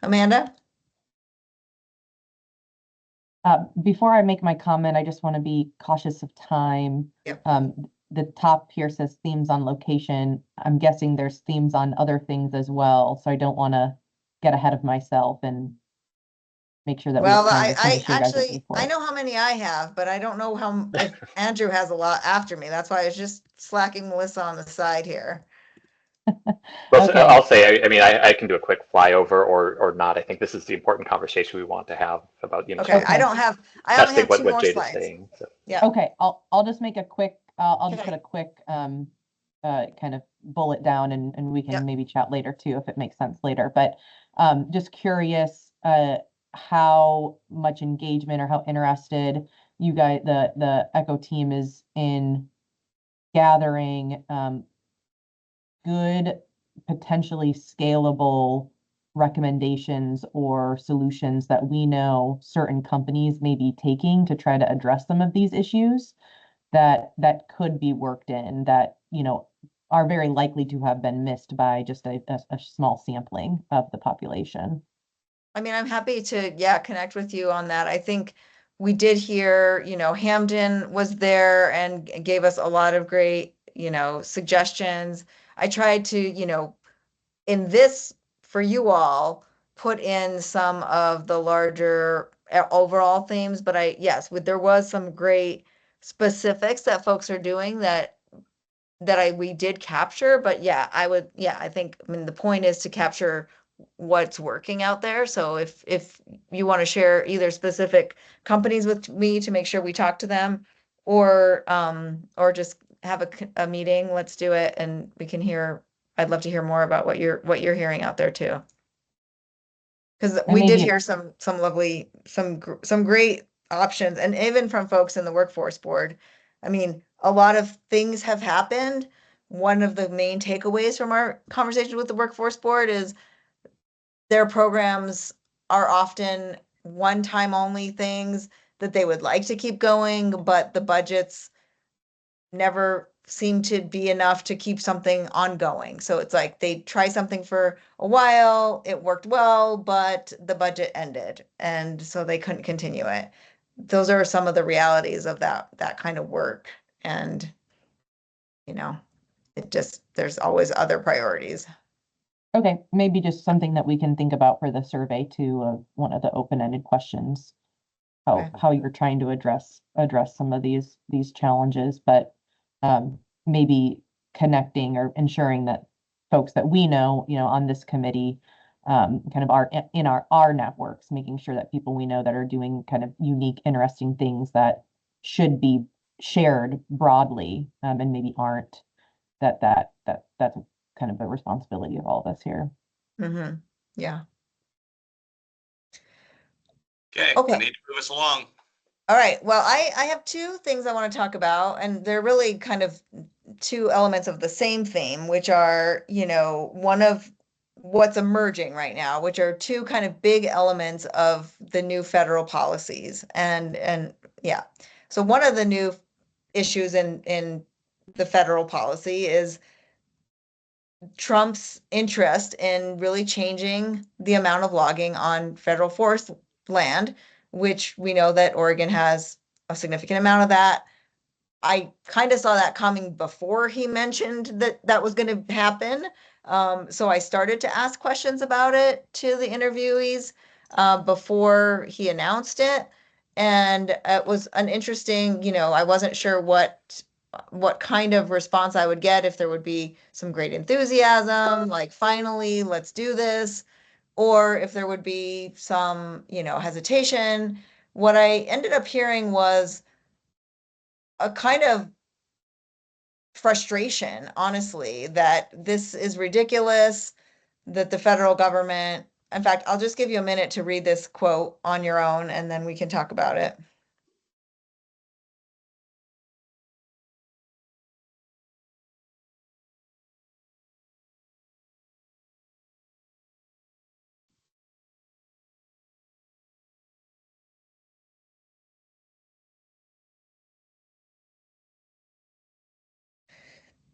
Amanda? Before I make my comment, I just want to be cautious of time. Yep. The top here says themes on location. I'm guessing there's themes on other things as well, so I don't want to get ahead of myself and make sure that we Well, have I time to finish your guys' actually, I report. know how many I have, but I don't know if Andrew has a lot after me. That's why I was just slacking Melissa on the side here. Well, Okay. I'll say, I mean, I can do a quick flyover or not. I think this is the important conversation we want to have about, Okay, sort of I only testing have what 2 more Jade is slides. saying. So. Yeah. Okay, I'll just make a quick, I'll just put Okay. a quick kind of bullet down and we can Yep. maybe chat later too, if it makes sense later. But just curious how much engagement or how interested you guys, the Echo team is in gathering good, potentially scalable recommendations or solutions that we know certain companies may be taking to try to address some of these issues that could be worked in that, are very likely to have been missed by just a small sampling of the population. I mean, I'm happy to, yeah, connect with you on that. I think we did hear, Hamden was there and gave us a lot of great, suggestions. I tried to, in this, for you all, put in some of the larger overall themes, but there was some great specifics that folks are doing that we did capture, but yeah, I think, I mean, the point is to capture what's working out there. So if you want to share either specific companies with me to make sure we talk to them, or just have a meeting, let's do it, and we can hear. I'd love to hear more about what you're hearing out there too. Because we did hear some lovely, some great options, and even from folks in the workforce board. I mean, a lot of things have happened. One of the main takeaways from our conversation with the workforce board is their programs are often one-time only things that they would like to keep going, but the budgets never seem to be enough to keep something ongoing. So it's like they try something for a while, it worked well, but the budget ended, and so they couldn't continue it. Those are some of the realities of that kind of work. And there's always other priorities. Okay, maybe just something that we can think about for the survey too, one of the open-ended questions. How you're trying to address some of these challenges, but maybe connecting or ensuring that folks that we know, on this committee, kind of are in our networks, making sure that people we know that are doing kind of unique, interesting things that should be shared broadly, and maybe aren't, that's kind of the responsibility of all of us here. Mm-hmm. Yeah. Okay, Okay. we need to move us along. All right. Well, I have 2 things I want to talk about, and they're really kind of 2 elements of the same theme, which are, one of what's emerging right now, which are 2 kind of big elements of the new federal policies. And yeah. So one of the new issues in the federal policy is Trump's interest in really changing the amount of logging on federal forest land, which we know that Oregon has a significant amount of that. I kind of saw that coming before he mentioned that was going to happen. So I started to ask questions about it to the interviewees before he announced it. And it was an interesting, I wasn't sure what kind of response I would get, if there would be some great enthusiasm, like finally, let's do this, or if there would be some, hesitation. What I ended up hearing was a kind of frustration, honestly, that this is ridiculous, that the federal government, in fact, I'll just give you a minute to read this quote on your own, and then we can talk about it.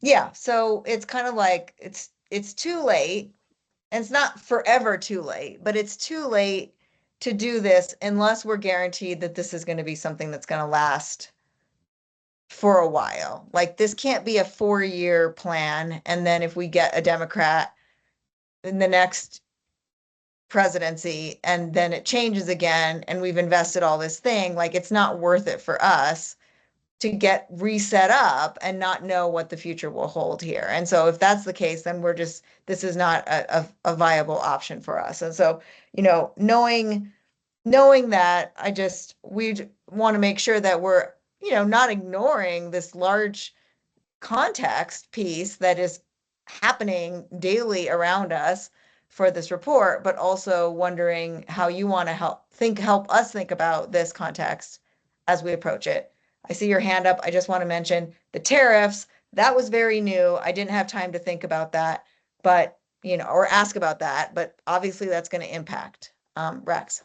Yeah, so it's kind of like it's too late, and it's not forever too late, but it's too late to do this unless we're guaranteed that this is going to be something that's going to last for a while. Like this can't be a 4-year plan. And then if we get a Democrat in the next presidency and then it changes again and we've invested all this thing, like it's not worth it for us to get reset up and not know what the future will hold here. And so if that's the case, then this is not a viable option for us. And so, knowing that, we want to make sure that we're, not ignoring this large context piece that is happening daily around us for this report, but also wondering how you want to help us think about this context as we approach it. I see your hand up. I just want to mention the tariffs. That was very new. I didn't have time to think about that, but, or ask about that, but obviously that's going to impact. Rex.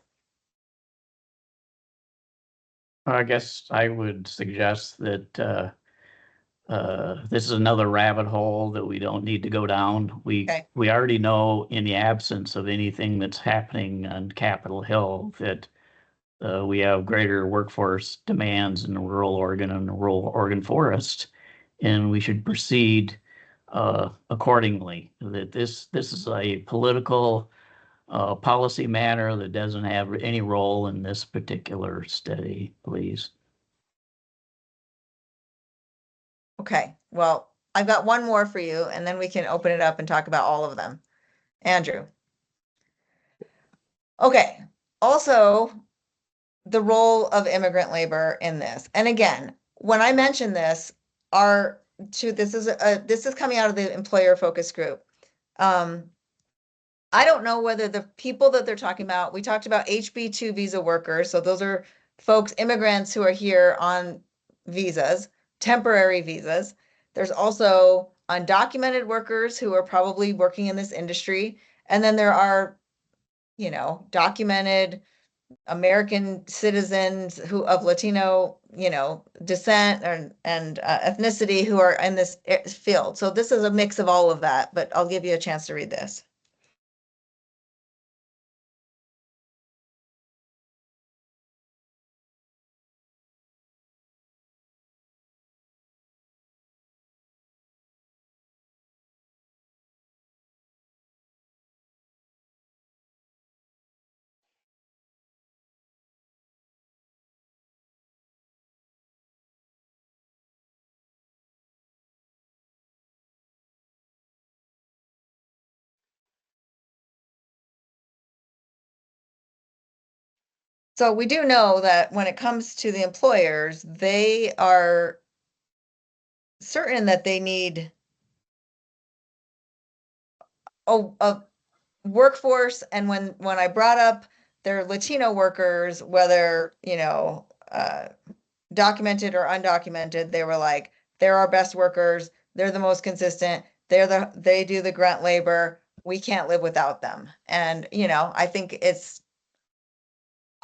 I guess I would suggest that this is another rabbit hole that we don't need to go down. We already know, in the absence of anything that's happening on Capitol Hill, that we have greater workforce demands in rural Oregon and the rural Oregon forest, and we should proceed accordingly. That this is a political policy matter that doesn't have any role in this particular study, please. Okay, well, I've got one more for you, and then we can open it up and talk about all of them. Andrew. Okay, also the role of immigrant labor in this. And again, when I mention this, this is coming out of the employer focus group. I don't know whether the people that they're talking about, we talked about HB2 visa workers. So those are folks, immigrants who are here on visas, temporary visas. There's also undocumented workers who are probably working in this industry. And then there are, documented American citizens of Latino, descent and ethnicity who are in this field. So this is a mix of all of that, but I'll give you a chance to read this. So we do know that when it comes to the employers, they are certain that they need a workforce. And when I brought up their Latino workers, whether, documented or undocumented, they were like, they're our best workers. They're the most consistent. They do the grunt labor. We can't live without them. And, I think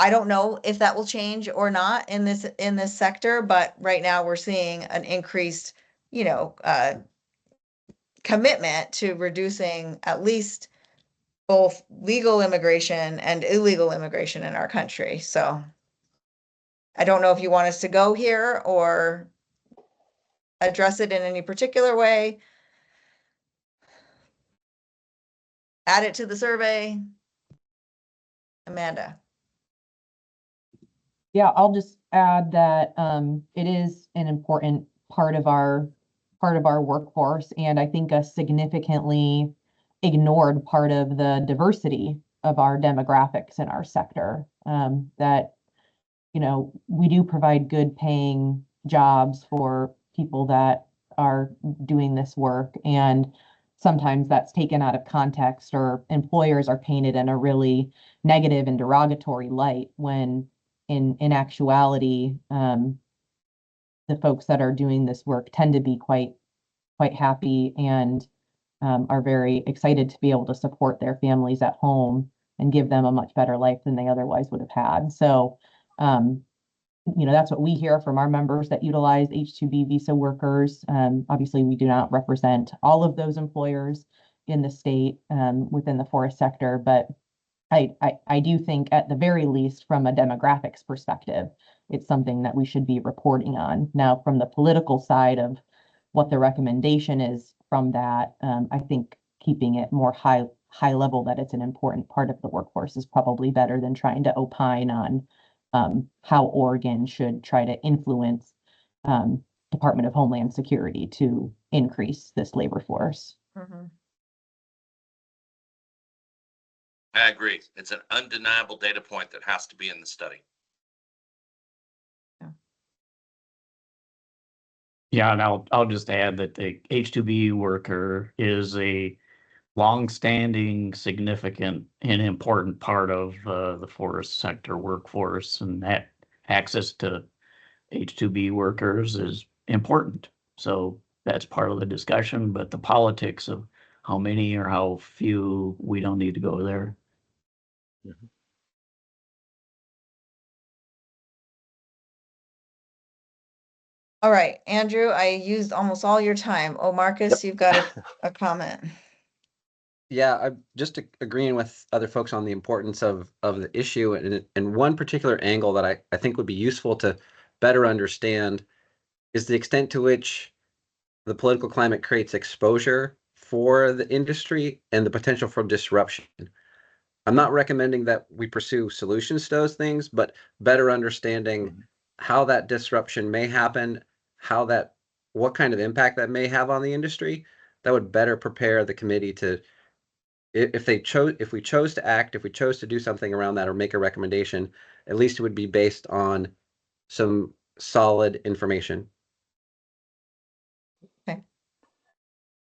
I don't know if that will change or not in this sector, but right now we're seeing an increased, commitment to reducing at least both legal immigration and illegal immigration in our country. So I don't know if you want us to go here or address it in any particular way. Add it to the survey. Amanda. Yeah, I'll just add that it is an important part of our workforce, and I think a significantly ignored part of the diversity of our demographics in our sector. That we do provide good paying jobs for people that are doing this work, and sometimes that's taken out of context, or employers are painted in a really negative and derogatory light, when in actuality, the folks that are doing this work tend to be quite happy and are very excited to be able to support their families at home and give them a much better life than they otherwise would have had. So, that's what we hear from our members that utilize H-2B visa workers. Obviously, we do not represent all of those employers in the state within the forest sector, but I do think at the very least, from a demographics perspective, it's something that we should be reporting on. Now, from the political side of what the recommendation is from that, I think keeping it more high level that it's an important part of the workforce is probably better than trying to opine on how Oregon should try to influence Department of Homeland Security to increase this labor force. Mhm. I agree. It's an undeniable data point that has to be in the study. Yeah, and I'll just add that the H-2B worker is a longstanding, significant, and important part of the forest sector workforce, and that access to H-2B workers is important. So that's part of the discussion, but the politics of how many or how few, we don't need to go there. All right, Andrew, I used almost all your time. Oh, Marcus, you've got a comment. Yeah, I'm just agreeing with other folks on the importance of the issue, and one particular angle that I think would be useful to better understand is the extent to which the political climate creates exposure for the industry and the potential for disruption. I'm not recommending that we pursue solutions to those things, but better understanding how that disruption may happen, what kind of impact that may have on the industry, that would better prepare the committee to, if we chose to act, if we chose to do something around that or make a recommendation, at least it would be based on some solid information.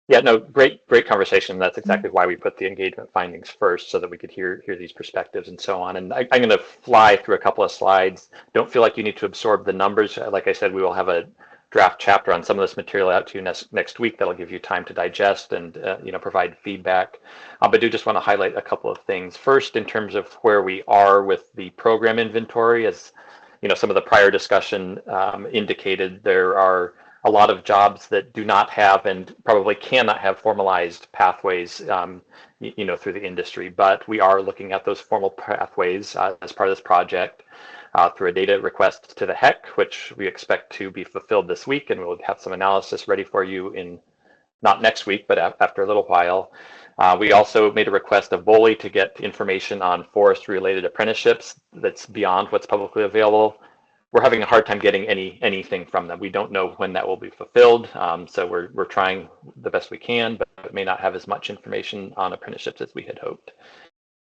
Yeah, no, great conversation. That's exactly why we put the engagement findings first, so that we could hear these perspectives and so on. And I'm going to fly through a couple of slides. Don't feel like you need to absorb the numbers. Like I said, we will have a draft chapter on some of this material out to you next week that'll give you time to digest and provide feedback. But do just want to highlight a couple of things. First, in terms of where we are with the program inventory, as some of the prior discussion indicated, there are a lot of jobs that do not have and probably cannot have formalized pathways, through the industry. But we are looking at those formal pathways as part of this project through a data request to the HEC, which we expect to be fulfilled this week, and we'll have some analysis ready for you in not next week, but after a little while. We also made a request of BOLI to get information on forest-related apprenticeships that's beyond what's publicly available. We're having a hard time getting anything from them. We don't know when that will be fulfilled, so we're trying the best we can, but may not have as much information on apprenticeships as we had hoped.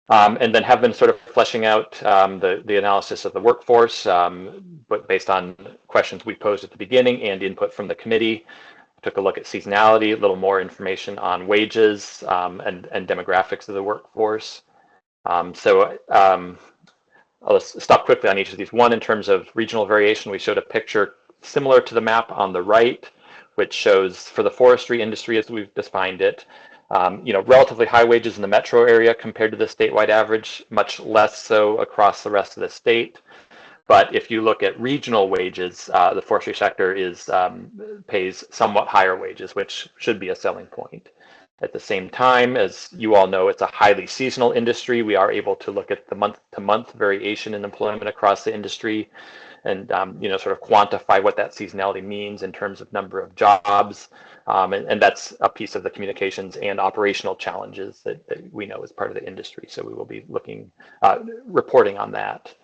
And then have been sort of fleshing out the analysis of the workforce, but based on questions we posed at the beginning and input from the committee. Took a look at seasonality, a little more information on wages and demographics of the workforce. I'll stop quickly on each of these. One, in terms of regional variation, we showed a picture similar to the map on the right, which shows for the forestry industry as we've defined it, relatively high wages in the metro area compared to the statewide average, much less so across the rest of the state. But if you look at regional wages, the forestry sector pays somewhat higher wages, which should be a selling point. At the same time, as you all know, it's a highly seasonal industry. We are able to look at the month-to-month variation in employment across the industry and, sort of quantify what that seasonality means in terms of number of jobs. And that's a piece of the communications and operational challenges that we know is part of the industry. So we will be reporting on that.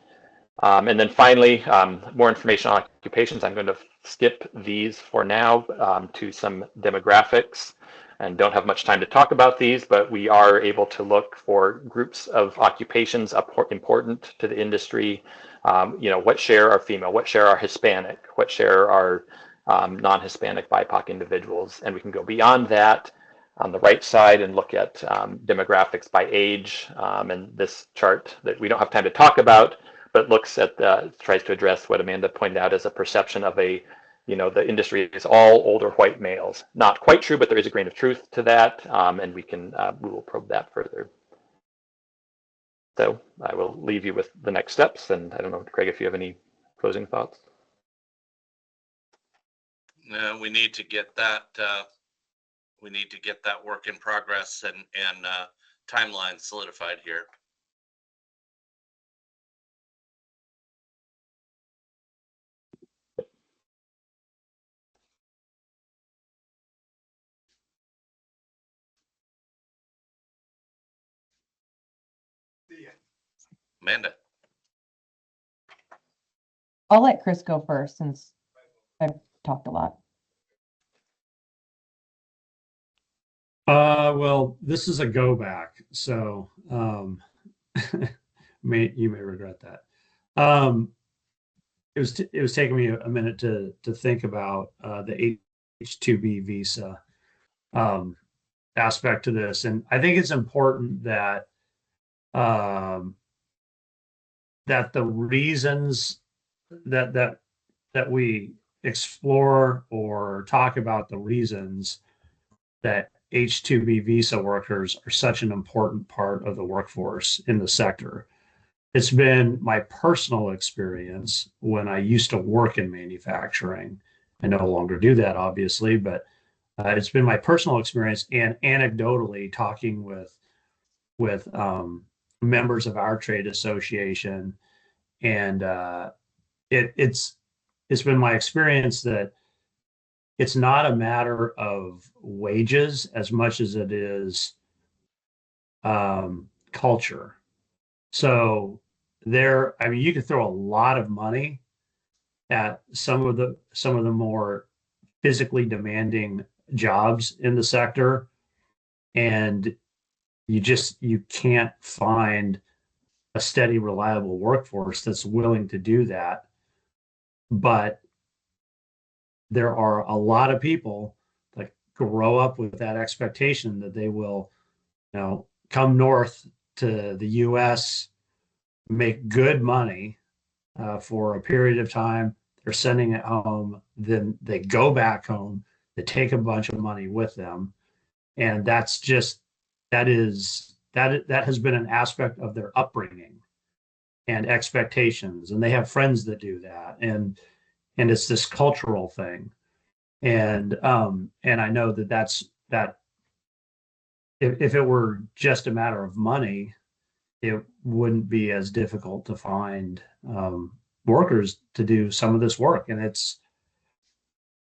And then finally, more information on occupations. I'm going to skip these for now to some demographics. And don't have much time to talk about these, but we are able to look for groups of occupations important to the industry. What share are female, what share are Hispanic, what share are non-Hispanic BIPOC individuals, and we can go beyond that on the right side and look at demographics by age. And this chart that we don't have time to talk about, but looks at tries to address what Amanda pointed out as a perception of the industry is all older white males. Not quite true, but there is a grain of truth to that, and we will probe that further. So I will leave you with the next steps, and I don't know, Craig, if you have any closing thoughts. No, we need to get that. We need to get that work in progress and timeline solidified here. Amanda. I'll let Chris go first since I've talked a lot. Well, this is a go back, so you may regret that. It was taking me a minute to think about the H-2B visa aspect to this, and I think it's important that that the reasons that we explore or talk about the reasons that H-2B visa workers are such an important part of the workforce in the sector. It's been my personal experience when I used to work in manufacturing. I no longer do that, obviously, but it's been my personal experience and anecdotally talking with members of our trade association, and it's been my experience that it's not a matter of wages as much as it is culture. So I mean, you could throw a lot of money at some of the more physically demanding jobs in the sector, and you can't find a steady, reliable workforce that's willing to do that. But there are a lot of people that grow up with that expectation that they will, come north to the US, make good money for a period of time. They're sending it home. Then they go back home. They take a bunch of money with them. And that has been an aspect of their upbringing and expectations. And they have friends that do that. And it's this cultural thing. And I know that if it were just a matter of money, it wouldn't be as difficult to find workers to do some of this work. And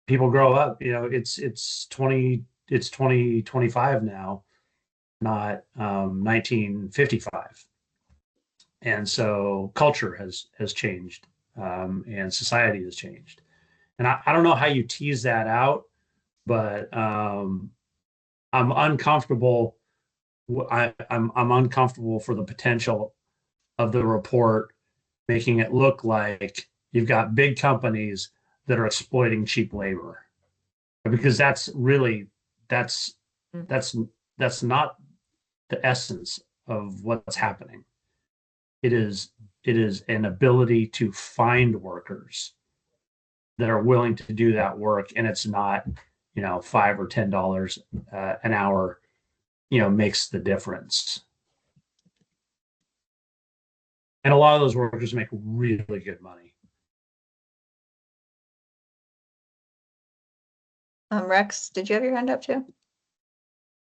people grow up, it's 2025 now, not 1955. And so culture has changed, and society has changed. And I don't know how you tease that out, but I'm uncomfortable. I'm uncomfortable for the potential of the report making it look like you've got big companies that are exploiting cheap labor, because that's not the essence of what's happening. It is an ability to find workers that are willing to do that work, and it's not $5 or $10 an hour makes the difference. And a lot of those workers make really good money. Rex, did you have your hand up too?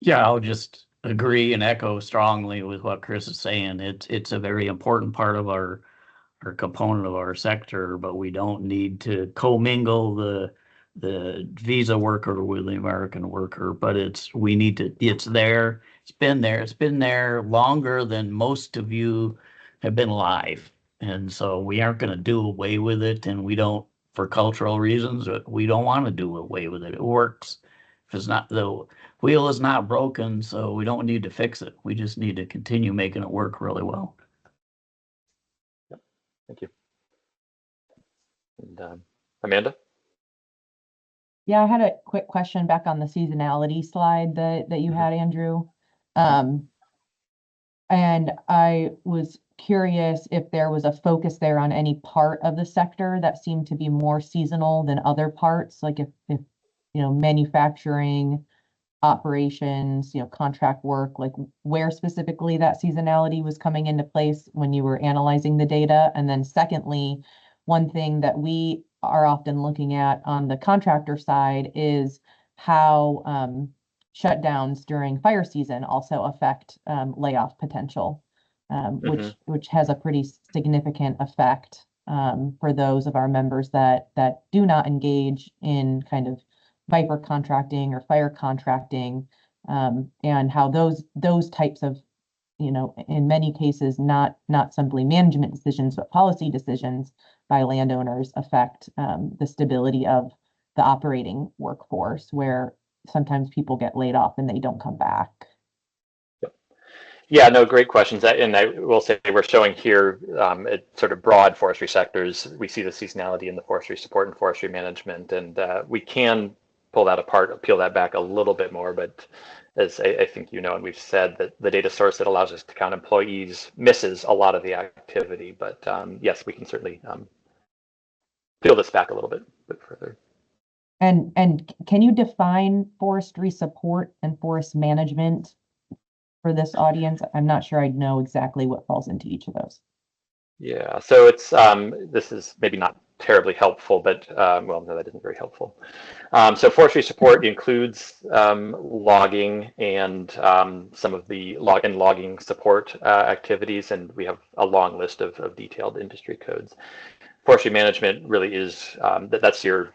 Yeah, I'll just agree and echo strongly with what Chris is saying. It's a very important part of our component of our sector, but we don't need to commingle the visa worker with the American worker. But it's there. It's been there longer than most of you have been alive. And so we aren't going to do away with it. And we don't, for cultural reasons, we don't want to do away with it. It works. If it's not, the wheel is not broken, so we don't need to fix it. We just need to continue making it work really well. Thank you. And Amanda? Yeah, I had a quick question back on the seasonality slide that you had, Andrew. And I was curious if there was a focus there on any part of the sector that seemed to be more seasonal than other parts, like if manufacturing, operations, contract work, like where specifically that seasonality was coming into place when you were analyzing the data. And then secondly, one thing that we are often looking at on the contractor side is how shutdowns during fire season also affect layoff potential, which has a pretty significant effect for those of our members that do not engage in kind of Viper contracting or fire contracting, and how those types of you know, in many cases, not simply management decisions, but policy decisions by landowners affect the stability of the operating workforce, where sometimes people get laid off and they don't come back. Yeah, no, great questions. And I will say we're showing here at sort of broad forestry sectors. We see the seasonality in the forestry support and forestry management, and we can pull that apart, peel that back a little bit more. But as I think you know, and we've said, that the data source that allows us to count employees misses a lot of the activity. But yes, we can certainly peel this back a little bit further. And can you define forestry support and forest management for this audience? I'm not sure I know exactly what falls into each of those. Yeah, so it's this is maybe not terribly helpful, but well, no, that isn't very helpful. So forestry support includes logging and some of the logging support activities, and we have a long list of detailed industry codes. Forestry management really is that's your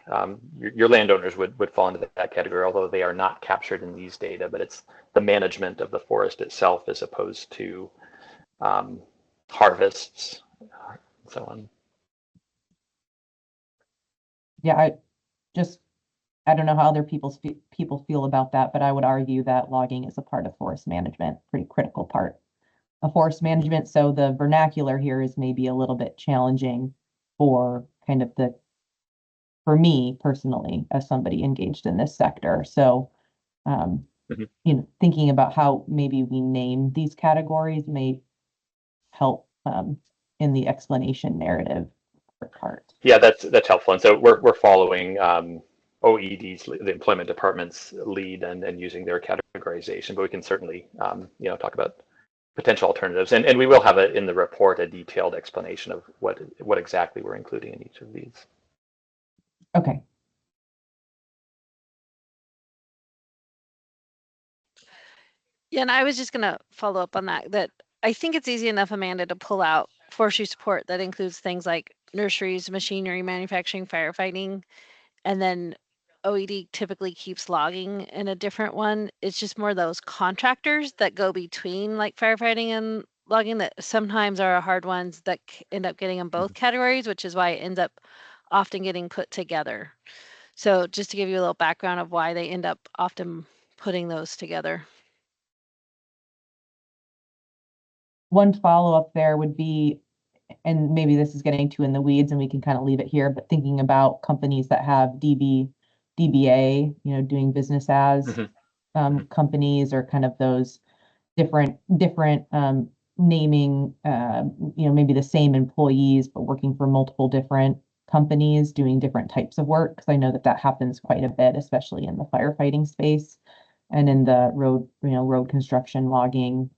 landowners would fall into that category, although they are not captured in these data, but it's the management of the forest itself as opposed to harvests and so on. Yeah, I don't know how other people feel about that, but I would argue that logging is a part of forest management, pretty critical part of forest management. So the vernacular here is maybe a little bit challenging for kind of for me personally, as somebody engaged in this sector. So, you know, thinking about how maybe we name these categories may help in the explanation narrative part. Yeah, that's helpful. And so we're following OED's, the employment department's lead, and using their categorization, but we can certainly you know, talk about potential alternatives, and we will have in the report a detailed explanation of what exactly we're including in each of these. Okay. Yeah, and I was just gonna follow up on that I think it's easy enough, Amanda, to pull out forestry support that includes things like nurseries, machinery, manufacturing, firefighting, and then OED typically keeps logging in a different one. It's just more those contractors that go between like firefighting and logging that sometimes are hard ones that end up getting in both categories, which is why it ends up often getting put together. So just to give you a little background of why they end up often putting those together. One follow-up there would be, and maybe this is getting too in the weeds and we can kind of leave it here, but thinking about companies that have DBA, you know, doing business as companies, or kind of those different naming, you know, maybe the same employees, but working for multiple different companies doing different types of work. Because I know that happens quite a bit, especially in the firefighting space and in the road construction, logging,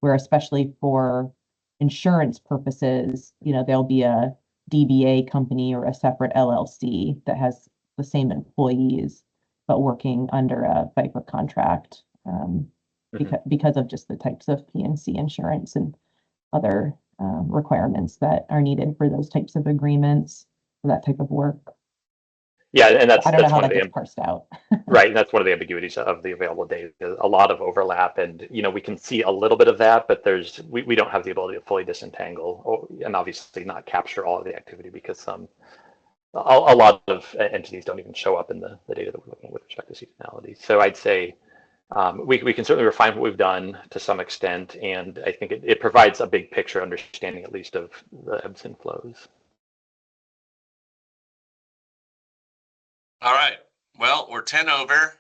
where especially for insurance purposes, you know, there'll be a DBA company or a separate LLC that has the same employees, but working under a FIPA contract, because of just the types of P&C insurance and other requirements that are needed for those types of agreements for that type of work. Yeah, and I don't know how that gets parsed out. Right, and that's one of the ambiguities of the available data. A lot of overlap, and you know, we can see a little bit of that, but we don't have the ability to fully disentangle, and obviously not capture all of the activity, because a lot of entities don't even show up in the data that we're looking at with respect to seasonality. So I'd say we can certainly refine what we've done to some extent, and I think it provides a big picture understanding, at least, of the ebbs and flows. All right. Well, we're 10 over.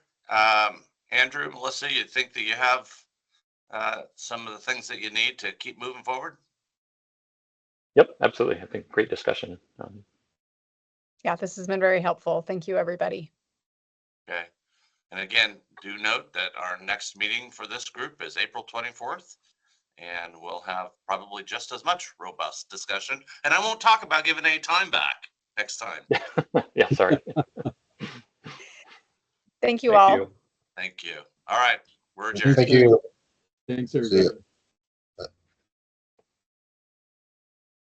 Andrew, Melissa, you think that you have some of the things that you need to keep moving forward? Yep, absolutely. I think great discussion. Yeah, this has been very helpful. Thank you, everybody. Okay. And again, do note that our next meeting for this group is April 24th, and we'll have probably just as much robust discussion. And I won't talk about giving any time back next time. Yeah, sorry. Thank you all. Thank you. All right. We're adjourned. Thank you. Thanks, everybody.